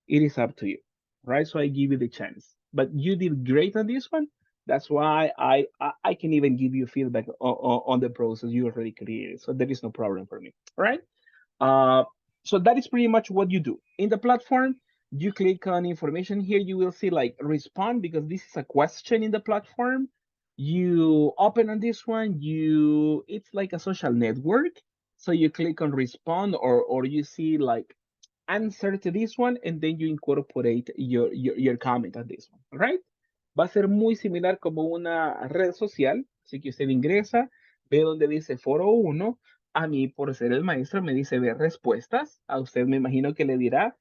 It is up to you, right? So I give you the chance. But you did great on this one. That's why I can even give you feedback on the process you already created. So there is no problem for me, right? So that is pretty much what you do. In the platform, you click on information here, you will see like respond because this is a question in the platform. You open on this one, it's like a social network. So you click on respond or you see like answer to this one and then you incorporate your comment on this one, all right? Va a ser muy similar como una red social, así que usted ingresa, ve donde dice foro 1, a mí por ser el maestro me dice ver respuestas, a usted me imagino que le dirá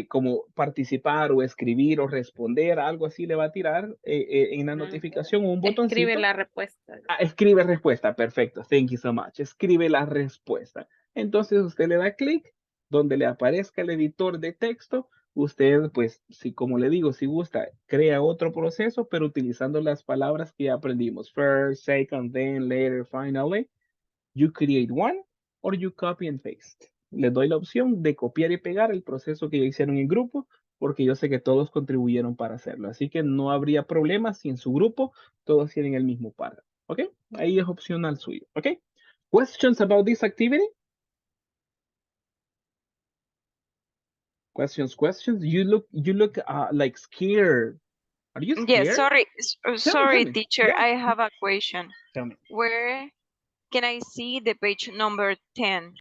como participar o escribir o responder, algo así le va a tirar en la notificación un botoncito. Escribe la respuesta. Escribe respuesta, perfecto, thank you so much, escribe la respuesta. Entonces usted le da clic donde le aparezca el editor de texto. Usted, pues, si como le digo, si gusta, crea otro proceso, pero utilizando las palabras que ya aprendimos. First, second, then, later, finally. You create one or you copy and paste. Les doy la opción de copiar y pegar el proceso que ya hicieron en grupo, porque yo sé que todos contribuyeron para hacerlo. Así que no habría problema si en su grupo todos tienen el mismo párrafo. ¿Ok? Ahí es opcional suyo. ¿Ok? Questions about this activity? Questions. You look like scared. Are you scared? Yes, sorry, Tell me. teacher, Yeah. I have a question. Tell me. Where can I see the page number 10?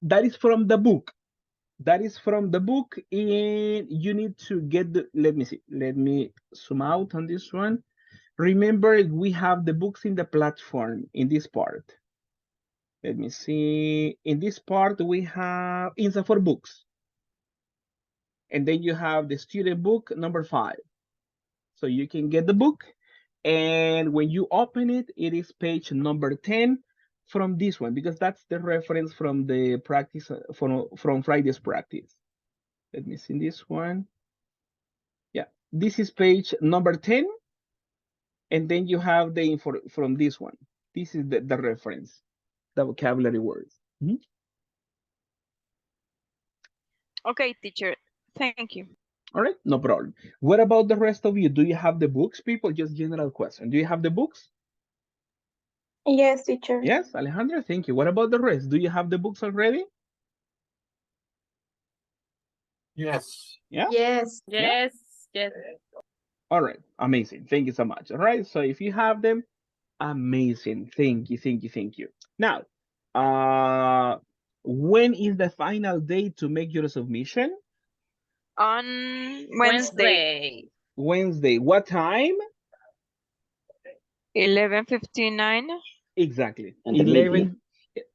That is from the book. That is from the book, and you need to get let me see. Let me zoom out on this one. Remember, we have the books in the platform in this part. Let me see. In this part, we have INSA for books. And then you have the student book number 5. So you can get the book. And when you open it, it is page number 10 from this one, because that's the reference from the practice, from Friday's practice. Let me see this one. Yeah, this is page number 10. And then you have the info from this one. This is the reference, the vocabulary words. Okay, teacher, thank you. All right, no problem. What about the rest of you? Do you have the books, people? Just general question. Do you have the books? Yes, teacher. Yes, Alejandra, thank you. What about the rest? Do you have the books already? Yes. Yeah? Yes. Yes. Yes. All right, amazing. Thank you so much. All right, so if you have them, amazing. Thank you, thank you, thank you. Now, when is the final day to make your submission? On Wednesday, Wednesday. Wednesday. What time? 11:59. Exactly. And the midnight.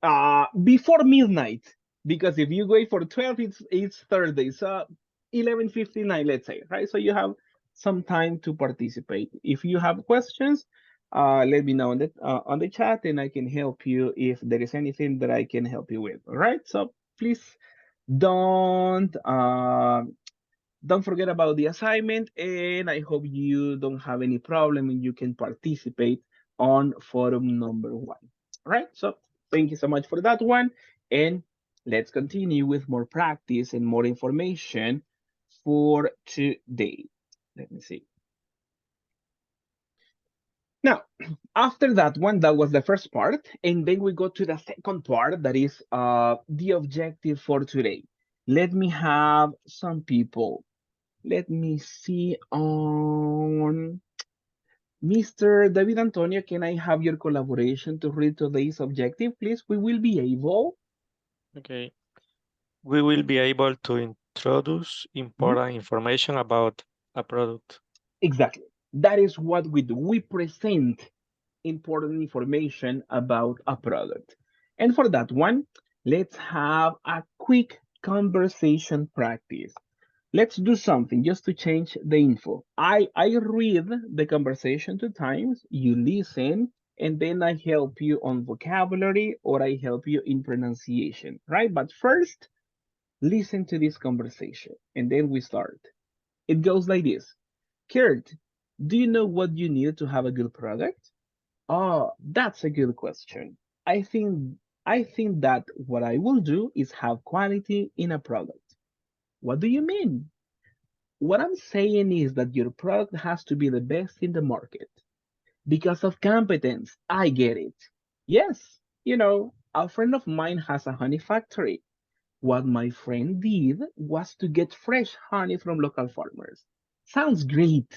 11 before midnight. Because if you wait for 12, it's Thursday. So 11:59, let's say, right? So you have some time to participate. If you have questions, let me know on the chat and I can help you if there is anything that I can help you with. All right. So please don't don't forget about the assignment, and I hope you don't have any problem and you can participate on forum number 1. All right, so thank you so much for that one, and let's continue with more practice and more information for today. Let me see. Now, after that one, that was the first part, and then we go to the second part, that is the objective for today. Let me have some people. Let me see on Mr. David Antonio, can I have your collaboration to read today's objective, please? We will be able. Okay. We will be able to introduce important information about a product. Exactly. That is what we do. We present important information about a product. And for that one, let's have a quick conversation practice. Let's do something just to change the info. I read the conversation 2 times, you listen, and then I help you on vocabulary or I help you in pronunciation, right? But first, listen to this conversation and then we start. It goes like this. Kurt, do you know what you need to have a good product? Oh, that's a good question. I think I think that what I will do is have quality in a product. What do you mean? What I'm saying is that your product has to be the best in the market because of competence. I get it. Yes, a friend of mine has a honey factory. What my friend did was to get fresh honey from local farmers. Sounds great.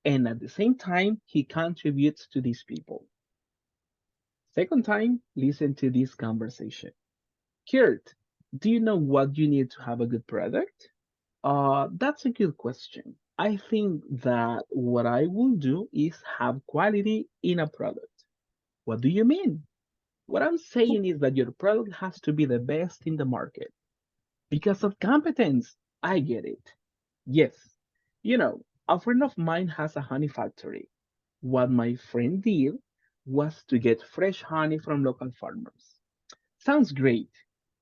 And at the same time, he contributes to these people. Second time, listen to this conversation. Kurt, do you know what you need to have a good product? That's a good question. I think that what I will do is have quality in a product. What do you mean? What I'm saying is that your product has to be the best in the market because of competence. I get it. Yes. A friend of mine has a honey factory. What my friend did was to get fresh honey from local farmers. Sounds great.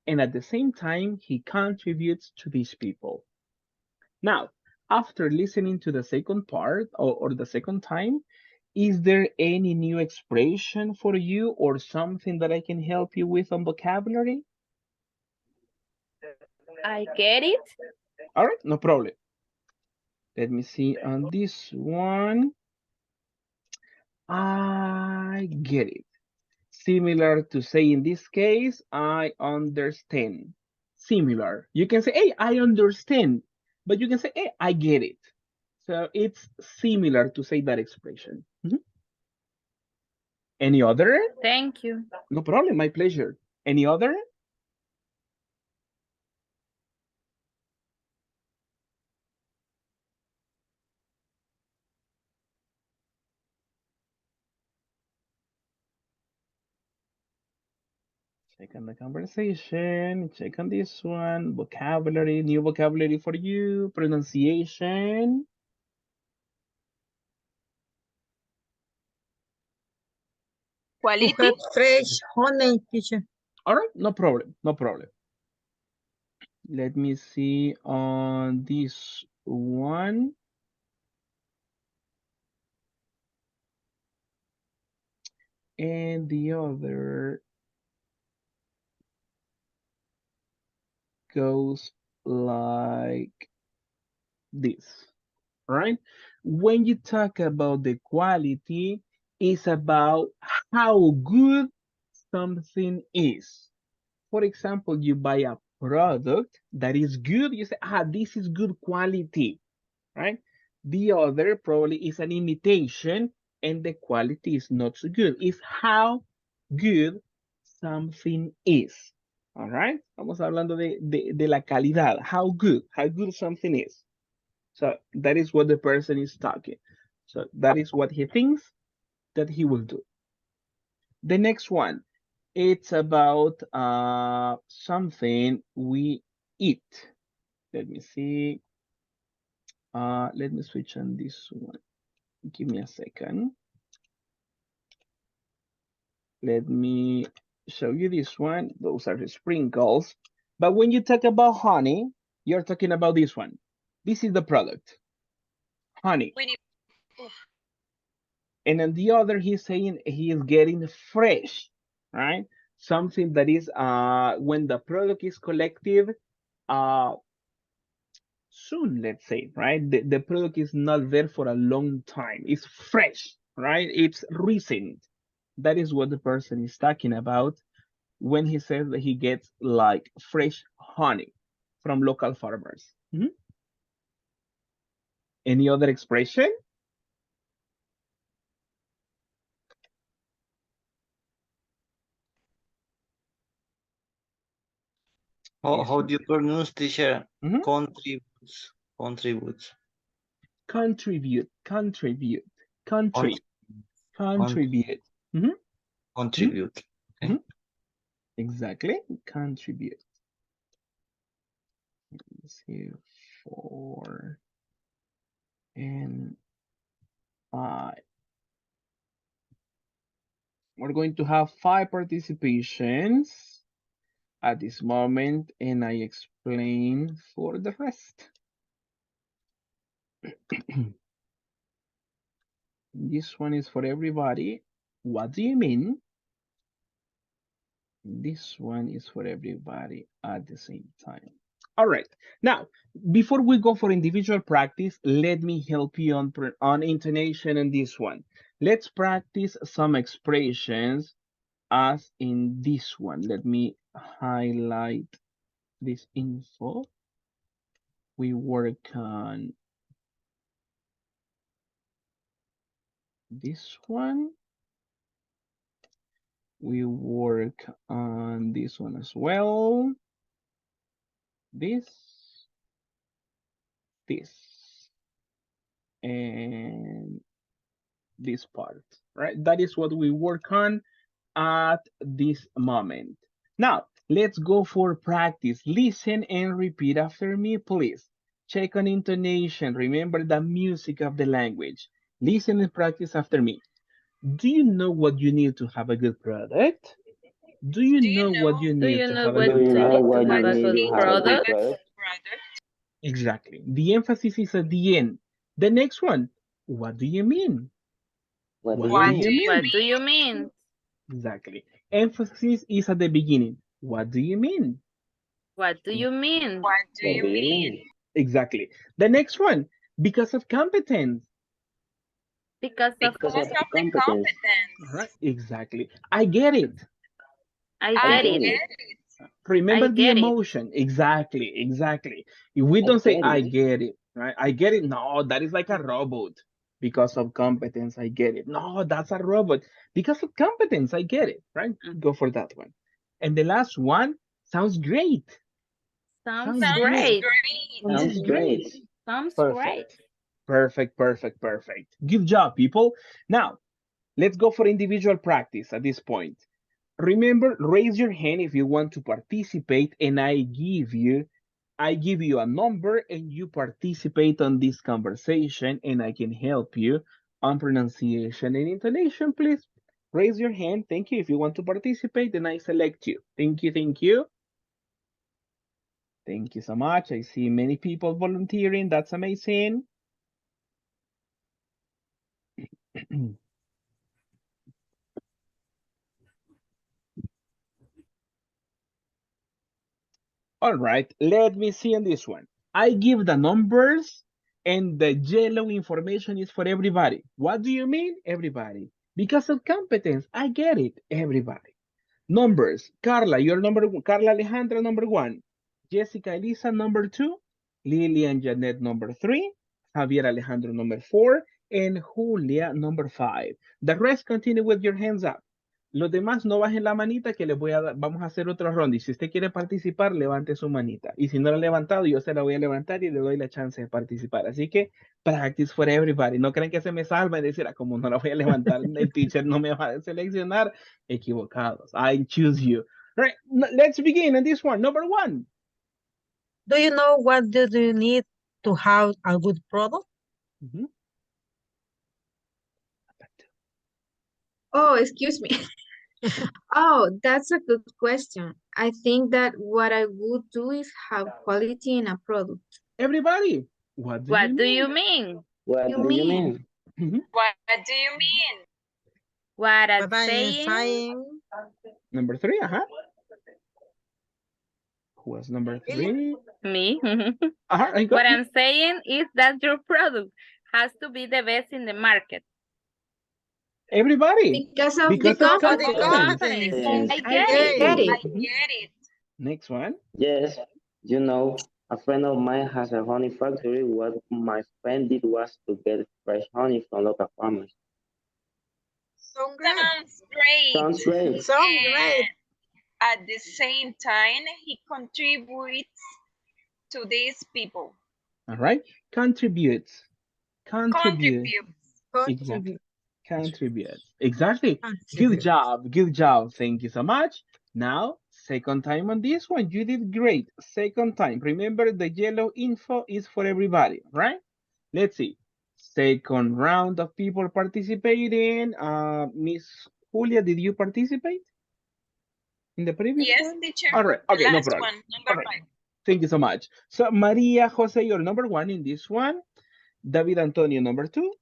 And at the same time, he contributes to these people. Now, after listening to the second part or the second time, is there any new expression for you or something that I can help you with on vocabulary? I get it. All right, no problem. Let me see on this one. I get it. Similar to say in this case, I understand. Similar. You can say, hey, I understand, but you can say, hey, I get it. So it's similar to say that expression. Any other? Thank you. No problem, my pleasure. Any other? Check on the conversation, check on this one, vocabulary, new vocabulary for you, pronunciation. Quality. To have fresh honey, teacher. All right, no problem, no problem. Let me see on this one. And the other goes like this, right? When you talk about the quality, it's about how good something is. For example, you buy a product that is good, you say, this is good quality, right? The other probably is an imitation and the quality is not so good. It's how good something is. All right. Estamos hablando de la calidad. How good something is. So that is what the person is talking. So that is what he thinks that he will do. The next one, it's about something we eat. Let me see. Let me switch on this one. Give me a second. Let me show you this one. Those are the sprinkles. But when you talk about honey, you're talking about this one. This is the product, honey. And on the other, he's saying he is getting fresh, right? Something that is when the product is collected soon, let's say, right? The product is not there for a long time. It's fresh, right? It's recent. That is what the person is talking about when he says that he gets like fresh honey from local farmers. Any other expression? How do you pronounce, teacher? Mhm. Contributes. Contributes. Contribute, contribute, country, Contribute. contribute. Mhm. Contribute. Okay. Mhm. Exactly, contribute. Let's see, 4 and 5. We're going to have 5 participations at this moment, and I explain for the rest. This one is for everybody. What do you mean? This one is for everybody at the same time. All right. Now, before we go for individual practice, let me help you on intonation in this one. Let's practice some expressions as in this one. Let me highlight this info. We work on this one. We work on this one as well. This, and this part, right? That is what we work on at this moment. Now, let's go for practice. Listen and repeat after me, please. Check on intonation. Remember the music of the language. Listen and practice after me. Do you know what you need to have a good product? Do you know what you Do need you to know have a what Do good you you know need product? to what you have a need good to have a good product? product? Exactly. The emphasis is at the end. The next one, what do you mean? What do What you do mean? you mean? What do you mean? Exactly. Emphasis is at the beginning. What do you mean? What do you mean? What do you mean? Exactly. The next one, because of competence. Because of Because of the competence. All right. Exactly. I get it. I I get get it. it. Remember I the get it. emotion. Exactly. Exactly. If we I don't say, get I it. get it, right? I get it. No, that is like a robot. Because of competence, I get it. No, that's a robot. Because of competence, I get it, right? Go for that one. And the last one sounds great. Sounds Sounds good. great. Sounds great. Sounds great. Perfect. Perfect, perfect, perfect. Good job, people. Now, let's go for individual practice at this point. Remember, raise your hand if you want to participate, and I give you a number and you participate on this conversation, and I can help you on pronunciation and intonation. Please raise your hand. Thank you. If you want to participate, then I select you. Thank you. Thank you. Thank you so much. I see many people volunteering. That's amazing. All right, let me see on this one. I give the numbers and the yellow information is for everybody. What do you mean, everybody? Because of competence, I get it, everybody. Numbers, Carla, you're number one. Carla Alejandra, number 1. Jessica Elisa, number 2. Lily and Janet, number 3. Javier Alejandro, number 4, and Julia, number 5. The rest continue with your hands up. Los demás no bajen la manita que les voy a dar, vamos a hacer otra ronda y si usted quiere participar, levante su manita. Y si no la ha levantado, yo se la voy a levantar y le doy la chance de participar. Así que practice for everybody. No creen que se me salva y decir, como no la voy a levantar, el teacher no me va a seleccionar. Equivocados. I choose you. Right, let's begin on this one. Number 1. Do you know what do you need to have a good product? Oh, excuse me. Oh, that's a good question. I think that what I would do is have quality in a product. Everybody, what do you mean? What do you mean? What do you mean? What I'm What I am saying? saying. Number 3, Who was number 3? Me. What I'm saying is that your product has to be the best in the market. Everybody. Because of the Because of competence. competence. I get it. Next one. Yes, you know, a friend of mine has a honey factory. What my friend did was to get fresh honey from local farmers. Sounds great. Sounds great. Sounds great. Sounds great. At the same time, he contributes to these people. All right. Contributes. Contributes. Exactly. Contributes. Exactly. Good job. Good job. Thank you so much. Now, second time on this one. You did great. Second time. Remember, the yellow info is for everybody, right? Let's see. Second round of people participating. Miss Julia, did you participate in the previous Yes, one? teacher. All right. Okay, The no last problem. one, number 5. Thank you so much. So, Maria Jose, you're number 1 in this one. David Antonio, number 2.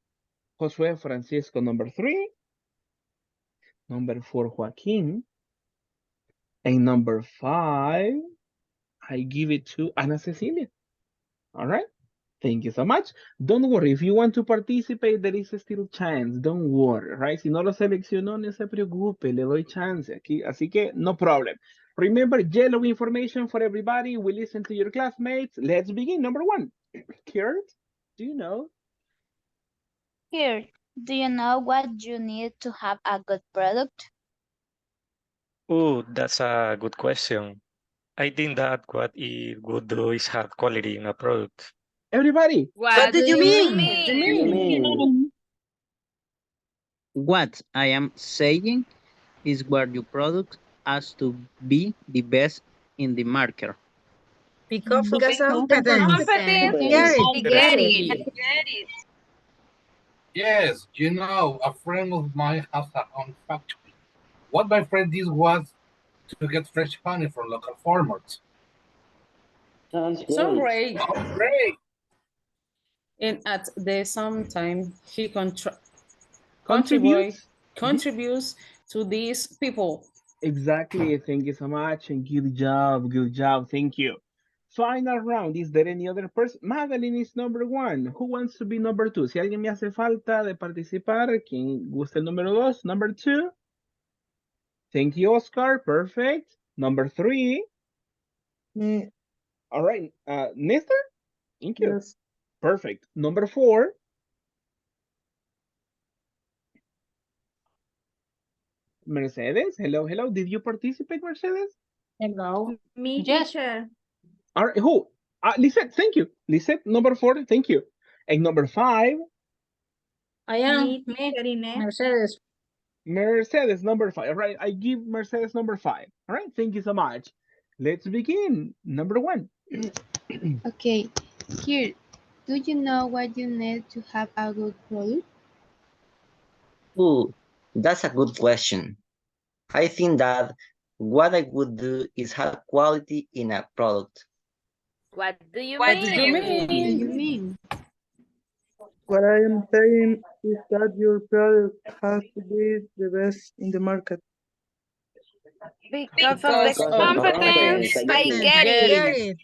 Josue Francisco, number 3. Number 4, Joaquin. And number 5, I give it to Ana Cecilia. All right. Thank you so much. Don't worry. If you want to participate, there is still chance. Don't worry, right? Si no lo seleccionó, no se preocupe. Le doy chance aquí. Así que no problem. Remember, yellow information for everybody. We listen to your classmates. Let's begin. Number 1. Kurt, do you know? Here, do you know what you need to have a good product? Oh, that's a good question. I think that what it would do is have quality in a product. Everybody. What do you mean? What do you mean? What I am saying is where your product has to be the best in the market. Because of Because of competence. Competence. Get I it. get it. Get it. Yes, you know, a friend of mine has a honey factory. What my friend did was to get fresh honey from local farmers. Sounds So great. great. Oh, great. And at the same time, he Contributes. contributes to these people. Exactly. Thank you so much. And good job. Good job. Thank you. Final round. Is there any other person? Madeline is number 1. Who wants to be number 2? Si alguien me hace falta de participar, quien gusta el número 2, number 2. Thank you, Oscar. Perfect. Number 3. All right. Nestor? Thank you. Yes. Perfect. Number 4. Mercedes. Hello, hello. Did you participate, Mercedes? Hello. Me, Yes. teacher. All right. Who? Lisette. Thank you. Lisette, number 4. Thank you. And number 5. I am Me, teacher Ines. Mercedes. Mercedes, number 5. All right. I give Mercedes number 5. All right. Thank you so much. Let's begin. Number 1. Okay, here, do you know what you need to have a good product? Ooh, that's a good question. I think that what I would do is have quality in a product. What do you What mean? do you What do you mean? mean? What I am saying is that your product has to be the best in the market. Because of the Because of competence. competence. I get Get it. it.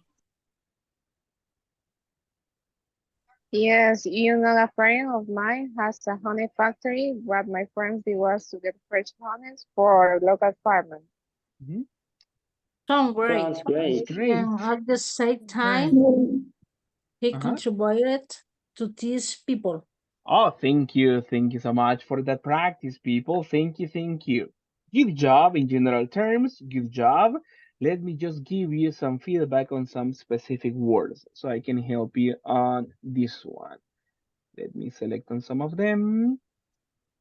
Yes, you know, a friend of mine has a honey factory. What my friends did was to get fresh honey for local farmers. Sounds great. Sounds great. Great. And at the same time, Right. he Uh-huh. contributed to teach people. Oh, thank you. Thank you so much for that practice, people. Thank you. Thank you. Good job in general terms. Good job. Let me just give you some feedback on some specific words so I can help you on this one. Let me select on some of them.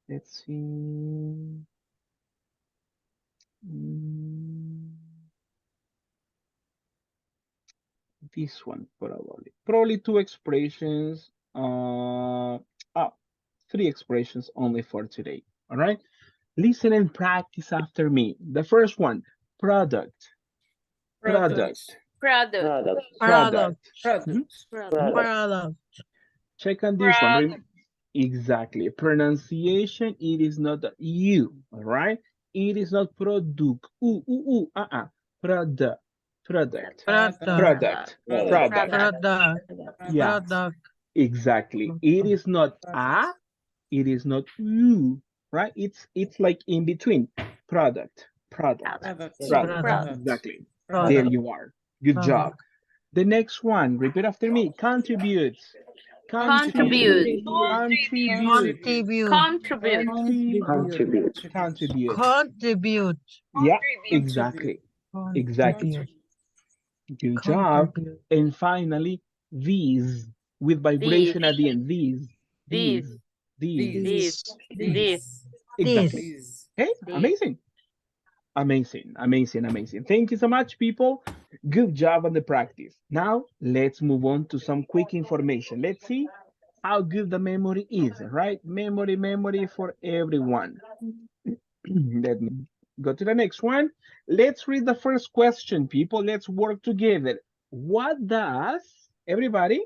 Let's see. Mm, This one probably. Probably two expressions. Three expressions only for today. All right. Listen and practice after me. The first one, product, product, Product. product. Mhm, mhm. Product. Check on this one. Exactly. Pronunciation, it is not the U, all right? It is not product. Product, product, Product. product, product. Product. Yeah, Product. exactly. It is not a, it is not u, right? It's like in between. Product, product, product. Product. Exactly. There Product. you are. Good job. Product. The next one, repeat after me. Contributes. Contribute. Contribute. Contribute. Contribute. Contribute. Contribute. Contribute. Yeah, exactly. Exactly. Contribute. Good job. Contribute. And finally, these with This. vibration at the end. This. This. This. Exactly. Hey, This. amazing. Amazing, amazing, amazing. Thank you so much, people. Good job on the practice. Now, let's move on to some quick information. Let's see how good the memory is, right? Memory for everyone. Let me go to the next one. Let's read the first question, people. Let's work together. What does, everybody,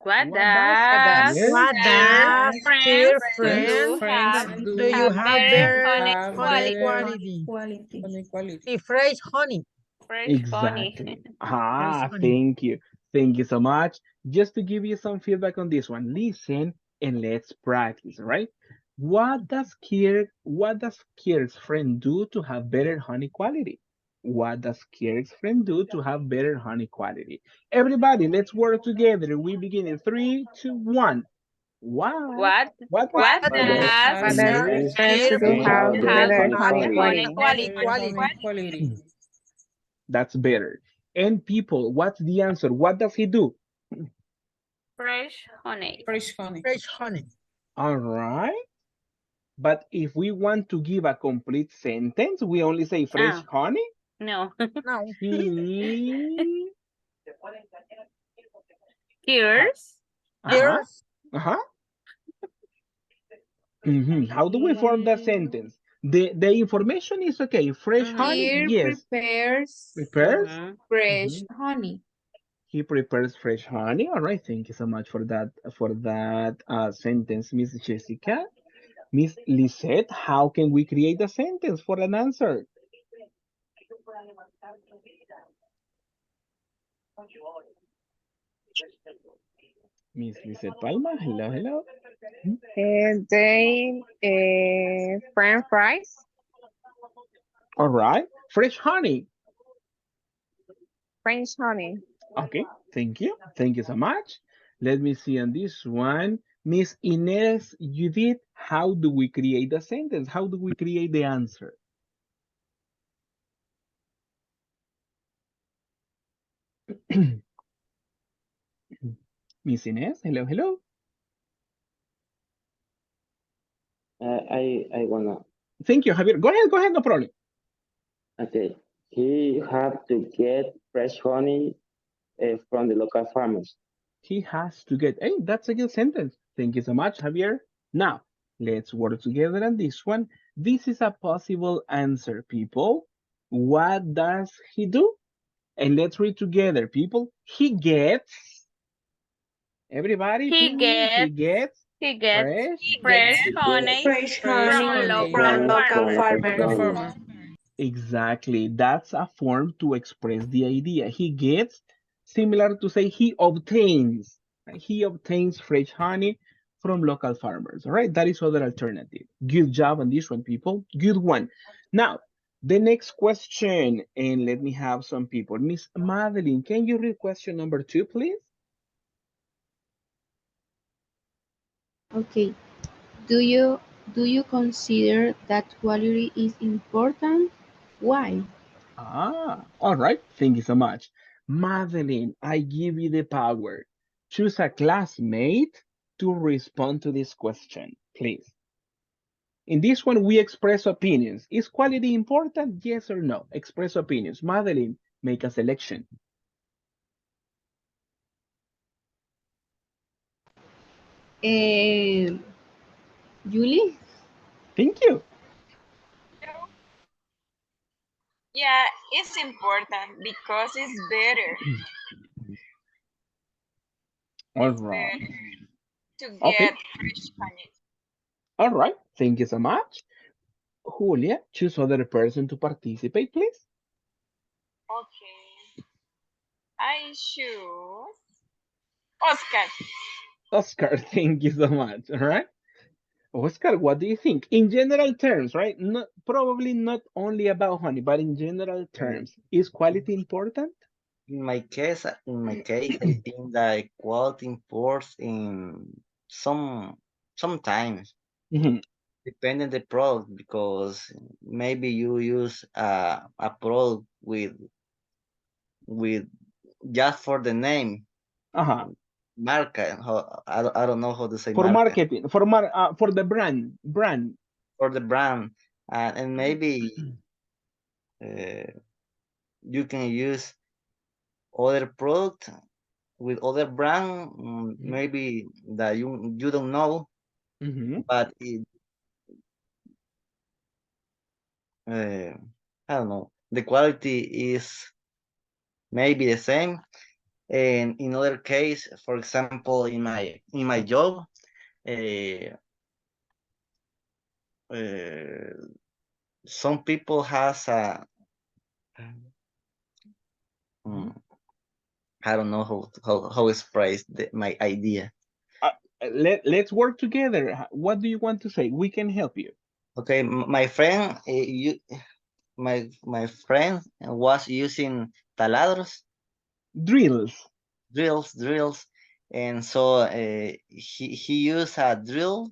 What what does does here What dear does, dear friends friend, do have do you have better better honey honey quality? quality? The fresh honey. Fresh honey. exactly? Fresh Ah, honey. thank you. Thank you so much. Just to give you some feedback on this one, listen and let's practice, all right? What does Kirk's friend do to have better honey quality? What does Kirk's friend do to have better honey quality? Everybody, let's work together. We begin in three, two, one. What? What What does what What Others does does Others friends friends dear do do friend have have do Kirk have better better honey have honey quality. honey quality. honey quality? quality? That's better. And people, what's the answer? What does he do? Fresh honey. Fresh honey. All right. But if we want to give a complete sentence, we only say fresh Ah, honey. no. No. He. Here's Uh-huh. Here's Uh-huh. How do we form that sentence? The information is okay. Fresh honey, Here yes. prepares Prepares? fresh Mhm. honey. He prepares fresh honey. All right. Thank you so much for that sentence, Miss Jessica. Miss Lisette, how can we create a sentence for an answer? Miss Lisette Palma, hello, hello. They French fries. All right. Fresh honey. French honey. Okay. Thank you. Thank you so much. Let me see on this one. Miss Inez Judith, how do we create a sentence? How do we create the answer? Miss Inez, hello, hello. I wanna. Thank you, Javier. Go ahead, no problem. Okay. He have to get fresh honey from the local farmers. He has to get, hey, that's a good sentence. Thank you so much, Javier. Now, let's work together on this one. This is a possible answer, people. What does he do? And let's read together, people. He gets, everybody, he please, he gets gets he gets fresh. fresh He get honey Fresh Fresh from honey honey. local from from local farmers. local farmers. farmers. Exactly. That's a form to express the idea. He gets, similar to say he obtains. Right? He obtains fresh honey from local farmers. All right. That is other alternative. Good job on this one, people. Good one. Now, the next question, and let me have some people. Miss Madeline, can you read question number 2, please? Okay. Do you consider that quality is important? Why? All right. Thank you so much. Madeline, I give you the power. Choose a classmate to respond to this question, please. In this one, we express opinions. Is quality important? Yes or no? Express opinions. Madeline, make a selection. Julie? Thank you. Yeah, it's important because it's better. All It's right. better to Okay. get fresh honey. All right. Thank you so much. Julia, choose other person to participate, please. Okay, I choose Oscar. Oscar, thank you so much. All right. Oscar, what do you think? In general terms, right? Not, probably not only about honey, but in general terms, is quality important? In my case, I think that quality imports in sometimes Mhm. depending the product because maybe you use a product with just for the name Uh-huh. marca. I don't know how to say For marca marketing, for the brand. for the brand, and maybe uh, you can use other product with other brand, maybe that you don't know, Mm-hmm. but uh, I don't know, the quality is maybe the same. And in other case, for example, in my job, uh, uh, some people has a mm, I don't know how express my idea. Uh, let's work together. What do you want to say? We can help you. Okay, my friend, my friend was using taladros, Drills. drills, and so he used a drill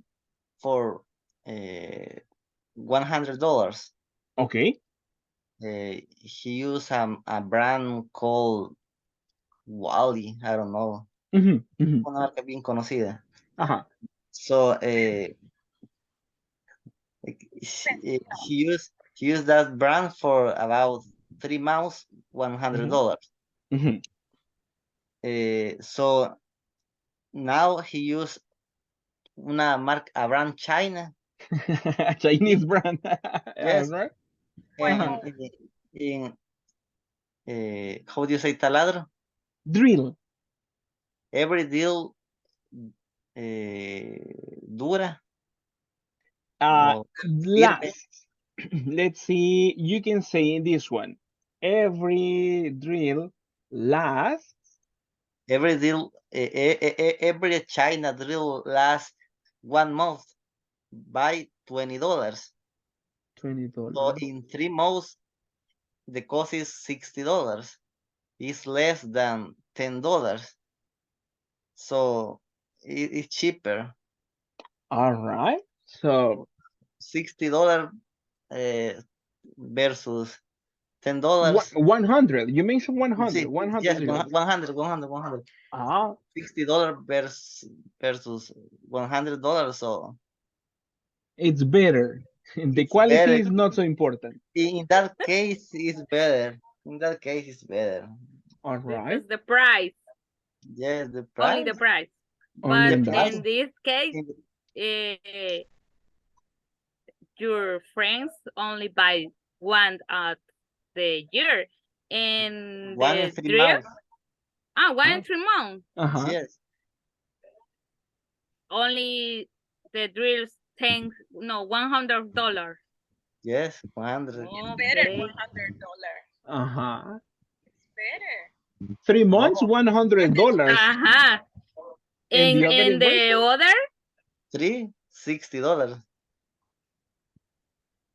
for $100. Okay. He used a brand called Wally, I don't know, Mm-hmm. Mm-hmm. una marca bien conocida. Uh-huh. So he used that brand for about 3 months, Mm-hmm. $100. Mm-hmm. So now he used a brand China. Chinese brand. All Yes, right. Uh-huh. and in how do you say taladro? Drill. Every deal dura or firme. Last. Let's see. You can say in this one. Every drill lasts Every deal, every China drill lasts 1 month by $20. So $20. in 3 months, the cost is $60. It's less than $10. So it's cheaper. All right. So $60 versus $10. 100. You mentioned 100. See, 100 yes, drills. 100. Ah, $60 versus $100. So it's better. The it's quality better. is not so important. In that case, it's better. In that case, it's better. All right. Because the price, Yes, the only the price. price. Only The But in that. price. in this case, In the- uh, your friends only buy one at the year. And One in the three drill, months. one in Ah, 3 months. uh-huh. Yes, Only the drills takes no $100. yes, 100. It's better Okay. $100. Uh-huh. It's better. 3 months, No, $100. Uh-huh. And the other And the invoices? other, $60.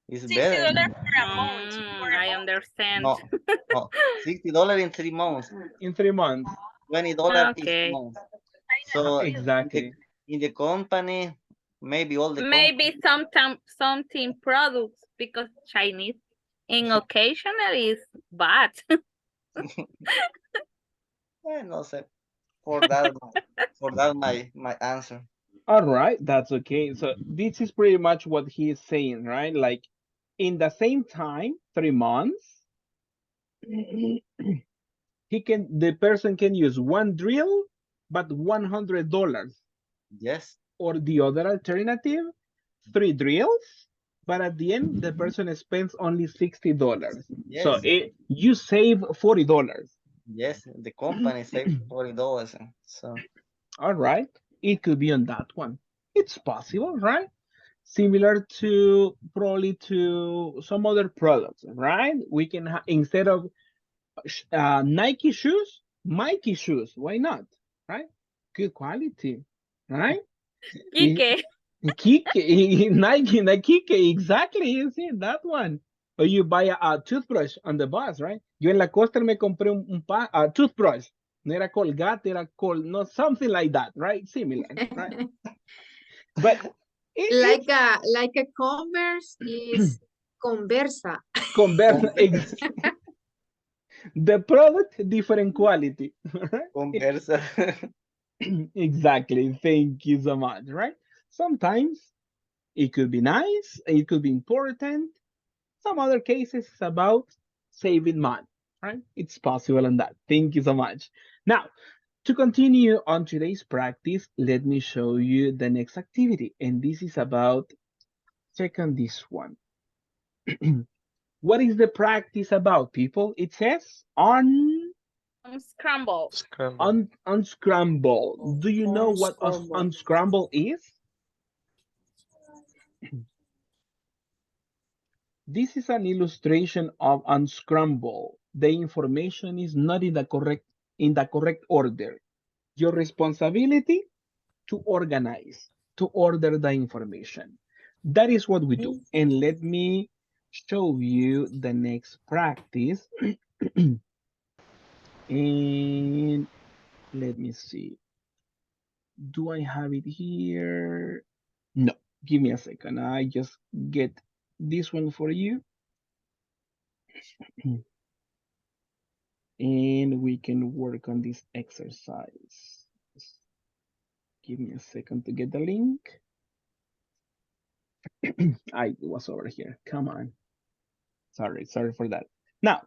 It's better. $60 for a month. I understand. No, no, $60 in 3 months. In 3 months. $20 each Okay. month. Uh-huh. So Exactly. In the company, maybe all the Maybe something products because Chinese in occasionally is bad. no sé. For that, my answer. All right, that's okay. So this is pretty much what he is saying, right? Like in the same time, 3 months, the person can use one drill, but $100. Yes. Or the other alternative, 3 drills, but at the end the person spends only $60. Yes. So you save $40. Yes, the company saved $40. So. All right, it could be on that one. It's possible, right? Similar to probably to some other products, right? We can instead of Nike shoes, Mikey shoes. Why not? Right? Good quality, right? Kike. Kike, Nike, exactly. You see that one. Or you buy a toothbrush on the bus, right? Yo en la costa me compré a toothbrush. No era Colgate, era no, something like that, right? Similar, right? But like a Converse is Conversa. Conversa. The product, different quality. Conversa. Exactly. Thank you so much, right? Sometimes it could be nice, it could be important. Some other cases it's about saving money, right? It's possible on that. Thank you so much. Now, to continue on today's practice, let me show you the next activity. And this is about, check on this one. What is the practice about, people? It says Unscramble. unscramble. Do you know what unscramble is? This is an illustration of unscramble. The information is not in the correct order. Your responsibility to organize, to order the information. That is what we do. And let me show you the next practice. And let me see. Do I have it here? No, give me a second. I just get this one for you. And we can work on this exercise. Give me a second to get the link. It was over here. Come on. Sorry for that. Now,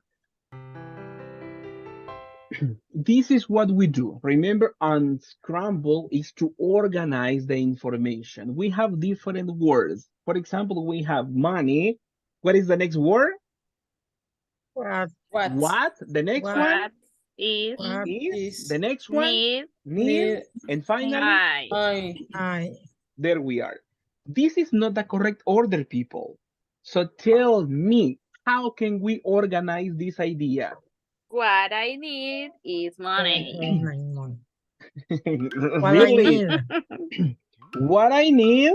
this is what we do. Remember, unscramble is to organize the information. We have different words. For example, we have money. What is the next word? What? The next one is the next one. Need. And finally, I. There we are. This is not the correct order, people. So tell me, how can we organize this idea? What I need is money. Really? What I need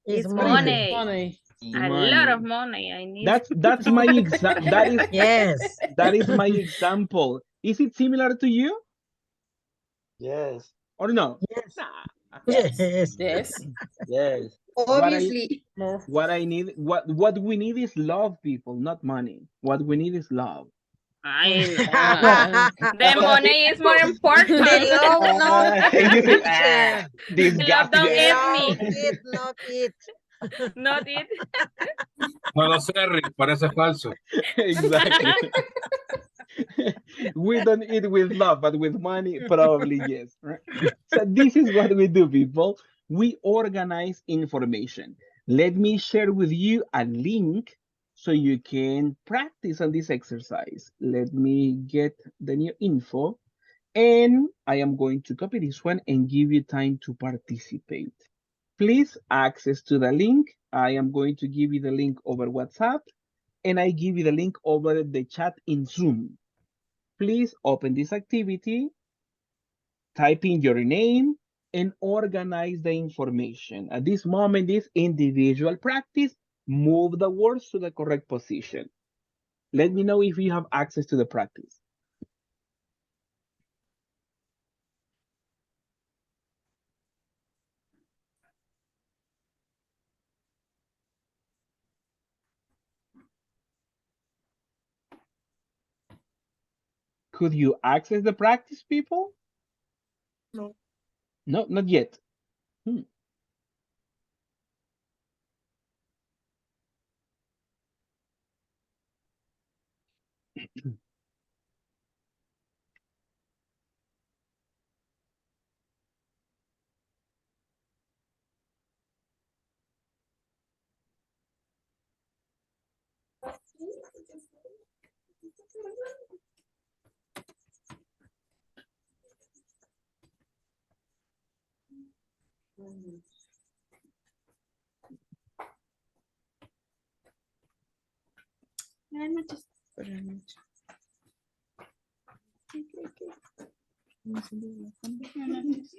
is money. money. A lot of money I need. That's my example. That is yes. That is my example. Is it similar to you? Yes. Or no? Yes. Nah. Yes. Yes. Yes. Obviously. What I need, what we need is love, people, not money. What we need is love. The money is more important. The love, no. You say, disgusting. Not it. Not it. No lo sé, Rick, parece falso. Exactly. We don't eat with love, but with money, probably yes. Right? So this is what we do, people. We organize information. Let me share with you a link so you can practice on this exercise. Let me get the new info. And I am going to copy this one and give you time to participate. Please access to the link. I am going to give you the link over WhatsApp, and I give you the link over the chat in Zoom. Please open this activity, type in your name, and organize the information. At this moment, this individual practice, move the words to the correct position. Let me know if you have access to the practice. could you access the practice, people? No. No, not yet. Hmm. Buenas noches. Buenas noches.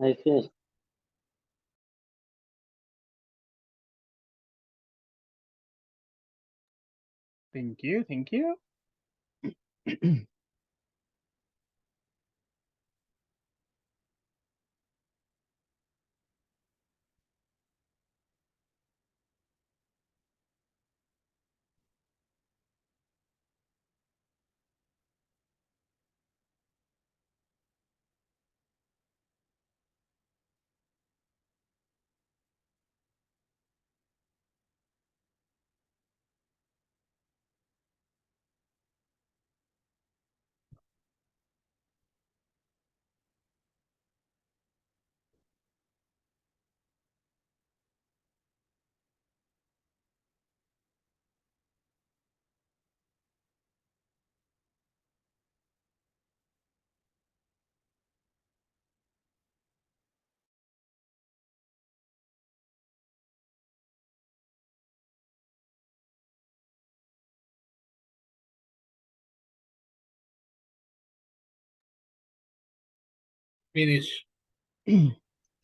I finished. Thank you, thank you. Finish.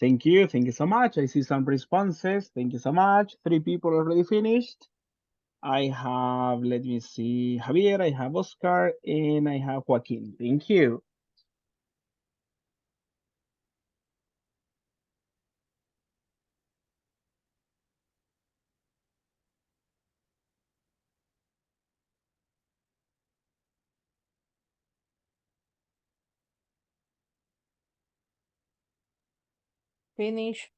Thank you so much. I see some responses. Thank you so much. 3 people already finished. I have, let me see, Javier, I have Oscar, and I have Joaquin. Thank you. Finish.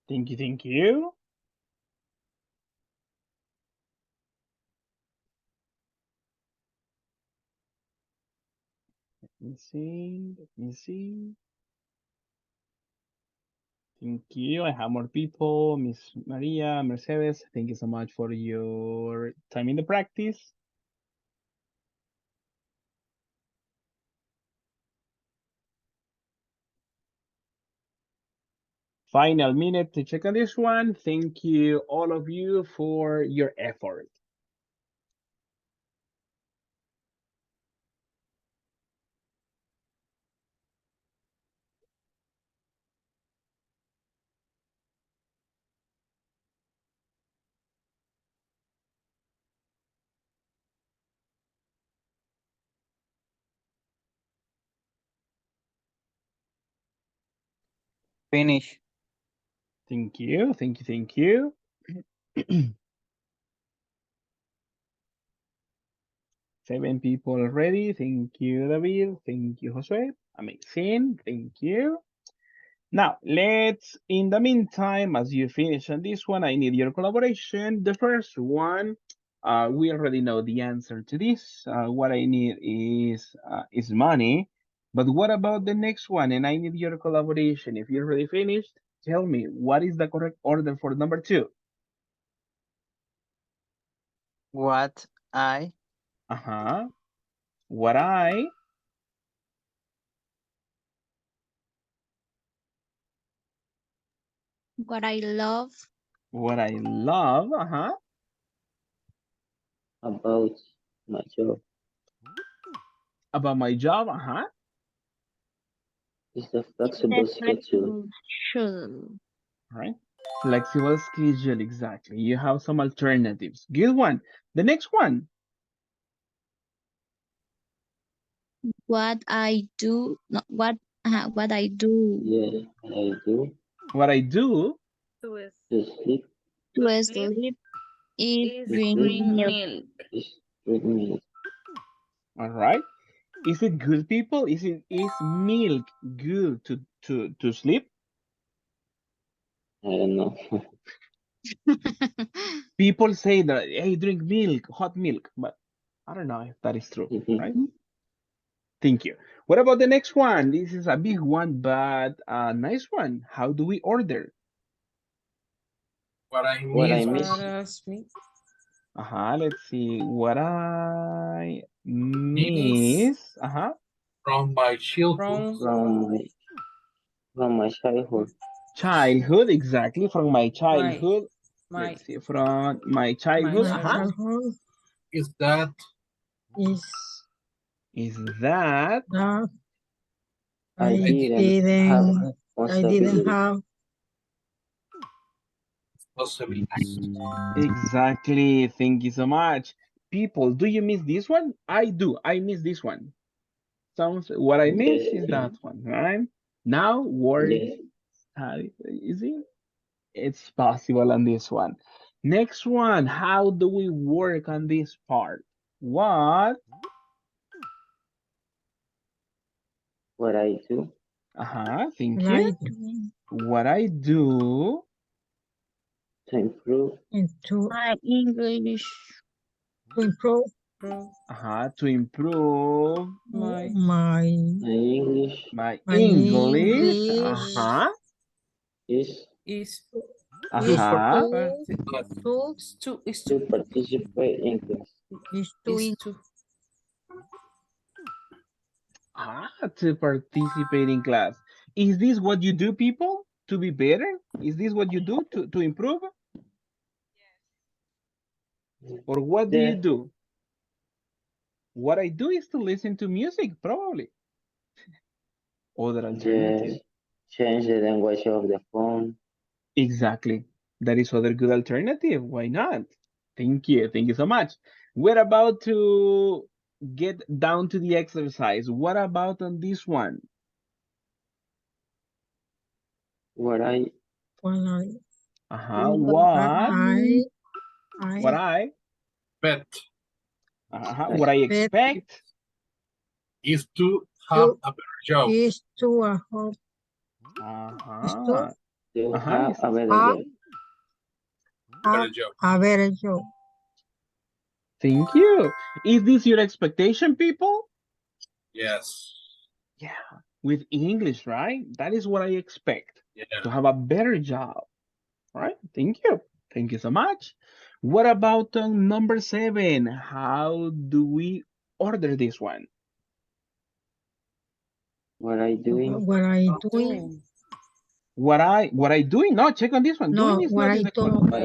Thank you, thank you. Let me see, let me see. Thank you. I have more people. Miss Maria, Mercedes, thank you so much for your time in the practice. Final minute to check on this one. Thank you, all of you, for your effort. Finish. Thank you, thank you, thank you. 7 people already. Thank you, David. Thank you, Josue. Amazing. Thank you. Now, let's, in the meantime, as you finish on this one, I need your collaboration. The first one, we already know the answer to this. What I need is money. But what about the next one? And I need your collaboration. If you're already finished, tell me, what is the correct order for number 2? What I Uh-huh. What I, What I love. what I love, uh-huh. About my job. About my job, uh-huh. Is the The flexible schedule. flexible schedule. Right? Flexible schedule, exactly. You have some alternatives. Good one. The next one. What I do, no, what I do Yeah, I do. What I do, To, s- To sleep. to to sleep sleep is is To drink sleep drink milk. milk. is drink milk. all right. Is it good, people? Is milk good to sleep? I don't know. People say that, hey, drink milk, hot milk, but I don't know if that is true, right? Thank you. What about the next one? This is a big one, but a nice one. How do we order? What I What I miss miss Let's see. What I is miss. from my childhood. from my childhood. Childhood, exactly. From my My childhood. my Let's see. From my my childhood. My childhood childhood Is that is Is that that I I I didn't didn't have didn't I didn't have. Possibilities. Exactly. Thank you so much. People, do you miss this one? I do. I miss this one. Sounds what I miss Yes. is that one, right? Now work Yes. study. You see? It's possible on this one. Next one, how do we work on this part? What? What I do Thank you. I do What I do. to improve into My English. to improve To improve my my English my my English. English is Is is Uh-huh. to participate in class. is to is in- to To participate in class. Is this what you do, people? To be better? Is this what you do to improve? Or what do you Yeah. do? What I do is to listen to music, probably. Other Yes. alternative. Change the language of the phone. Exactly. That is other good alternative. Why not? Thank you. Thank you so much. We're about to get down to the exercise. What about on this one? What I when What? What I I? Bet What I bet expect? is to have to a better job. is to a hope is Uh-huh. to You have a see? better job. have Better job. a better job. Thank you. Is this your expectation, people? Yes. Yeah. With English, right? That is what I expect. Yeah. To have a better job. Right? Thank you. Thank you so much. What about number 7? How do we order this one? What I doing? What I doing? What I doing? No, check on this one. Doing No, is what not I the correct. don't. What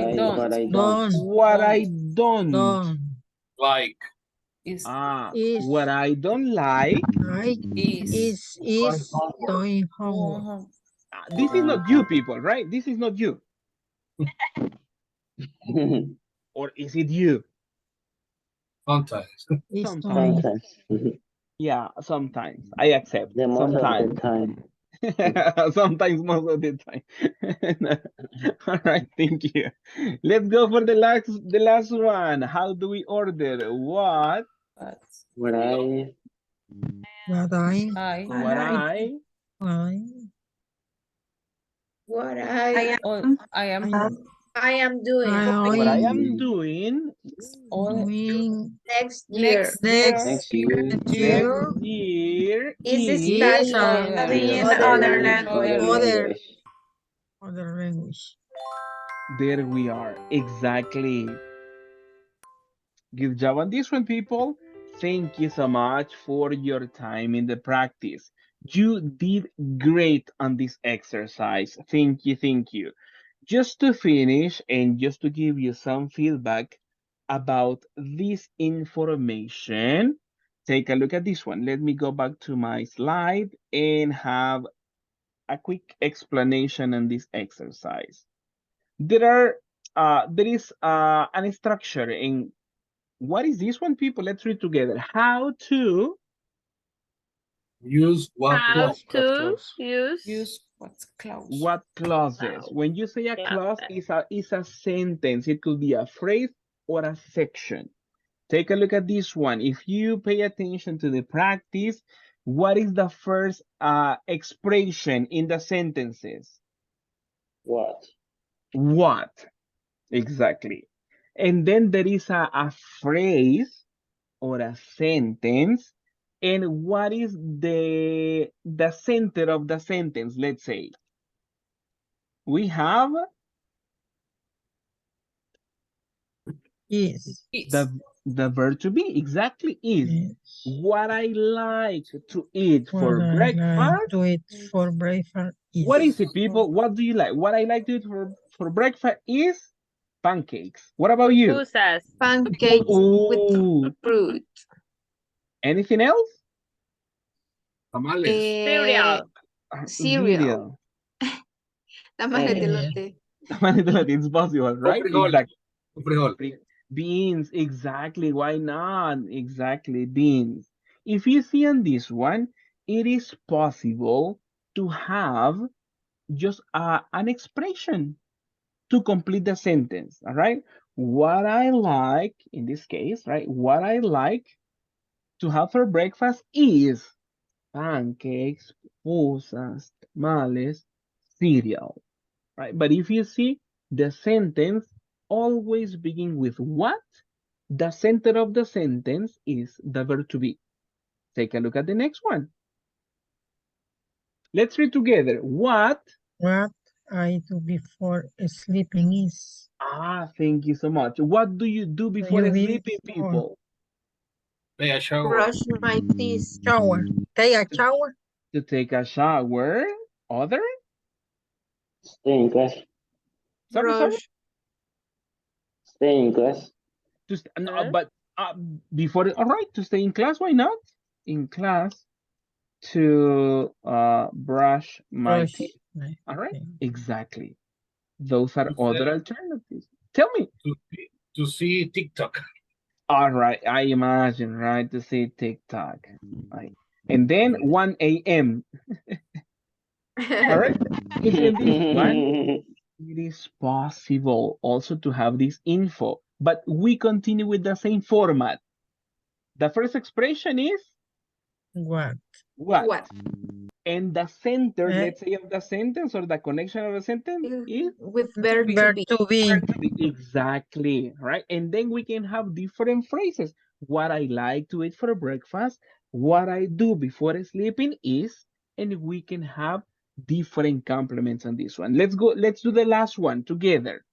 I don't. Done. What I don't. Done. Like is Is What I don't like. like is is doing homework. This is not you, people, right? This is not you. Or is it you? sometimes. Is Sometimes. doing Sometimes. Yeah, sometimes. I accept. The most of the Sometimes. time. Sometimes, most of the time. All right, thank you. Let's go for the last one. How do we order? What? What I what I What I? I What I I am I am doing What I I am doing doing next year next year next year year next year is is is studying studying other other other language. other language. there we are. Exactly. Good job on this one, people. Thank you so much for your time in the practice. You did great on this exercise. Thank you, thank you. Just to finish and just to give you some feedback about this information, take a look at this one. Let me go back to my slide and have a quick explanation on this exercise. There is an structure in what is this one, people? Let's read together. How to Use what How clause? to use use what's close. what clauses. When you say a clause, is a sentence. It could be a phrase or a section. Take a look at this one. If you pay attention to the practice, what is the first expression in the sentences? What? What? Exactly. And then there is a phrase or a sentence. And what is the center of the sentence? Let's say we have Is the verb to be. Exactly, is what I like to eat what for I like breakfast. to eat for breakfast What is is it, people? What do you like? What I like to eat for breakfast is pancakes. What about you? pupusas, pancakes with Ooh, fruit. anything else? Tamales. Eh, cereal, cereal. Cereal. Tamales de elote. It's possible, right? Frijol. Exactly. Frijol. Beans, exactly. Why not? Exactly, beans. If you see on this one, it is possible to have just an expression to complete the sentence, all right? What I like, in this case, right? What I like to have for breakfast is pancakes, pupusas, tamales, cereal, right? But if you see, the sentence always begin with what? The center of the sentence is the verb to be. Take a look at the next one. Let's read together. What? What I do before sleeping is. Thank you so much. What do you do before You sleeping, before people? Take a shower. Brush my teeth. shower. Take a shower. To take a shower. Other? Stay in class. Sorry. Brush. Stay in class. But before, all right, to stay in class, why not? In class to brush my Brush. teeth. my All right, teeth. exactly. Those are To other say- alternatives. Tell me. To see TikTok. All right, I imagine, right, to see TikTok. Right. And then 1 a.m. All right. If in this one, it is possible also to have this info, but we continue with the same format. The first expression is What? what? And the center, Eh, let's say, of the sentence or the connection of the sentence is With verb to Verb be. to be. verb to be. Exactly, right? And then we can have different phrases. What I like to eat for breakfast, what I do before sleeping is, and we can have different complements on this one. Let's go, let's do the last one together.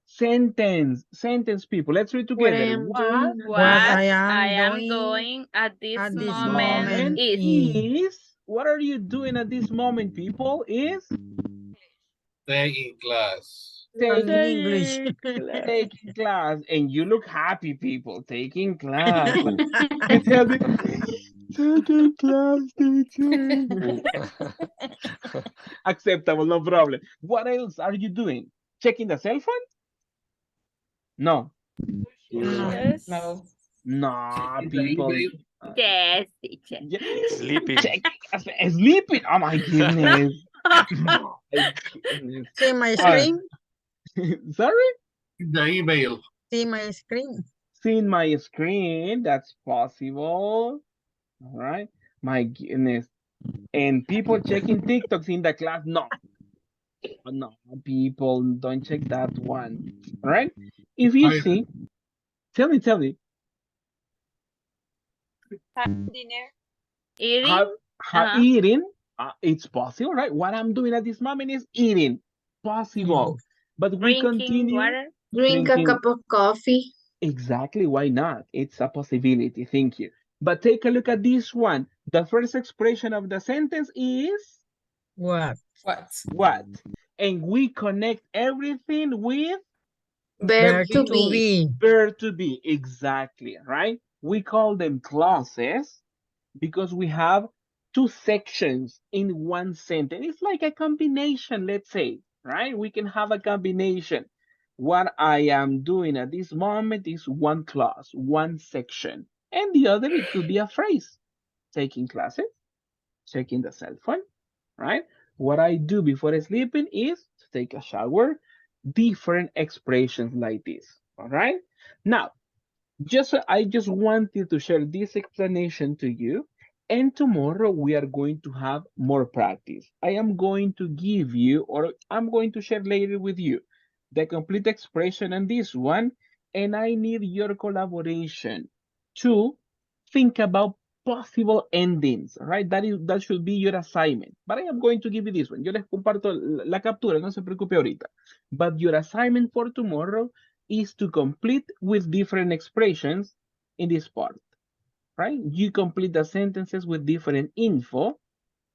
Sentence people. Let's read What I together. am doing. What What I I am am doing going at this at this moment moment Moment is is, what are you doing at this moment, people? Is Stay in class. learning English. taking class, and you look happy, people, taking class. Like, you tell me, taking class, teacher. Acceptable, no problem. What else are you doing? Checking the cell phone? No. No. yes. No. No, In the people. email. Yes, teacher. Yeah, Sleeping. sleeping. Oh my No. goodness. My goodness. See my Uh, screen. sorry? In the email. See my screen. Seeing my screen, that's possible. All right. My goodness. And people checking TikToks in the class. No, no, people don't check that one. All right. If you I see, tell me, Dinner. Eating. have, Uh-huh. eating, it's possible, right? What I'm doing at this moment is eating. Possible. But we Drinking continue water. Drink a drinking. cup of coffee. Exactly. Why not? It's a possibility. Thank you. But take a look at this one. The first expression of the sentence is What? what? And we connect everything with Verb Verb to to be. be. verb to be. Exactly, right? We call them clauses because we have two sections in one sentence. It's like a combination, let's say, right? We can have a combination. What I am doing at this moment is one clause, one section. And the other, it could be a phrase. Taking classes, checking the cell phone, right? What I do before sleeping is to take a shower, different expressions like this, all right? Now, I just wanted to share this explanation to you, and tomorrow we are going to have more practice. I am going to give you, or I'm going to share later with you, the complete expression on this one, and I need your collaboration to think about possible endings, right? That should be your assignment. But I am going to give you this one. Yo les comparto la captura, no se preocupe ahorita. But your assignment for tomorrow is to complete with different expressions in this part, right? You complete the sentences with different info,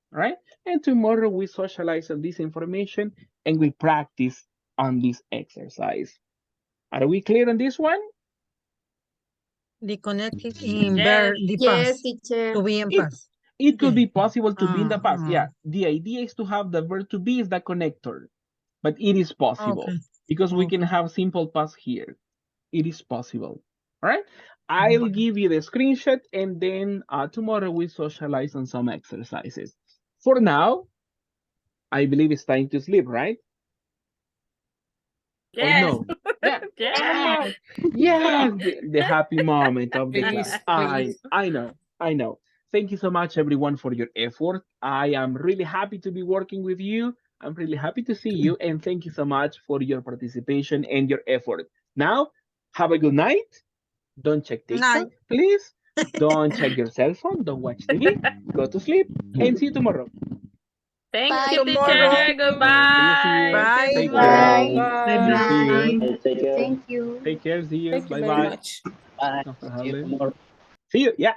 right? And tomorrow we socialize on this information and we practice on this exercise. Are we clear on this one? The connected in Yes. verb, the Yes, past. teacher. To be in It, past. It could be possible to be in the past. Yeah, the idea is to have the verb to be is the connector, but it is possible because we can have simple past here. It is possible. All right. I'll give you the screenshot and then tomorrow we socialize on some exercises. For now, I believe it's time to sleep, right? Or Yes. no? Yeah. Yes. Yes, the happy moment of the Please, class. please. I know, I know. Thank you so much, everyone, for your effort. I am really happy to be working with you. I'm really happy to see you, and thank you so much for your participation and your effort. Now, have a good night. Don't check TikTok, Night. please. Don't check your cell phone. Don't watch TV. Go to sleep, and see you tomorrow. Thank See Bye. you, you tomorrow. teacher. See you. Goodbye. See you Bye. Take tomorrow. care. Bye. See you. Bye. See you. Bye. Take care. Thank you. Take care. See you. Thank you Bye very bye. much. Bye. No See you problem. tomorrow. See you. Yeah.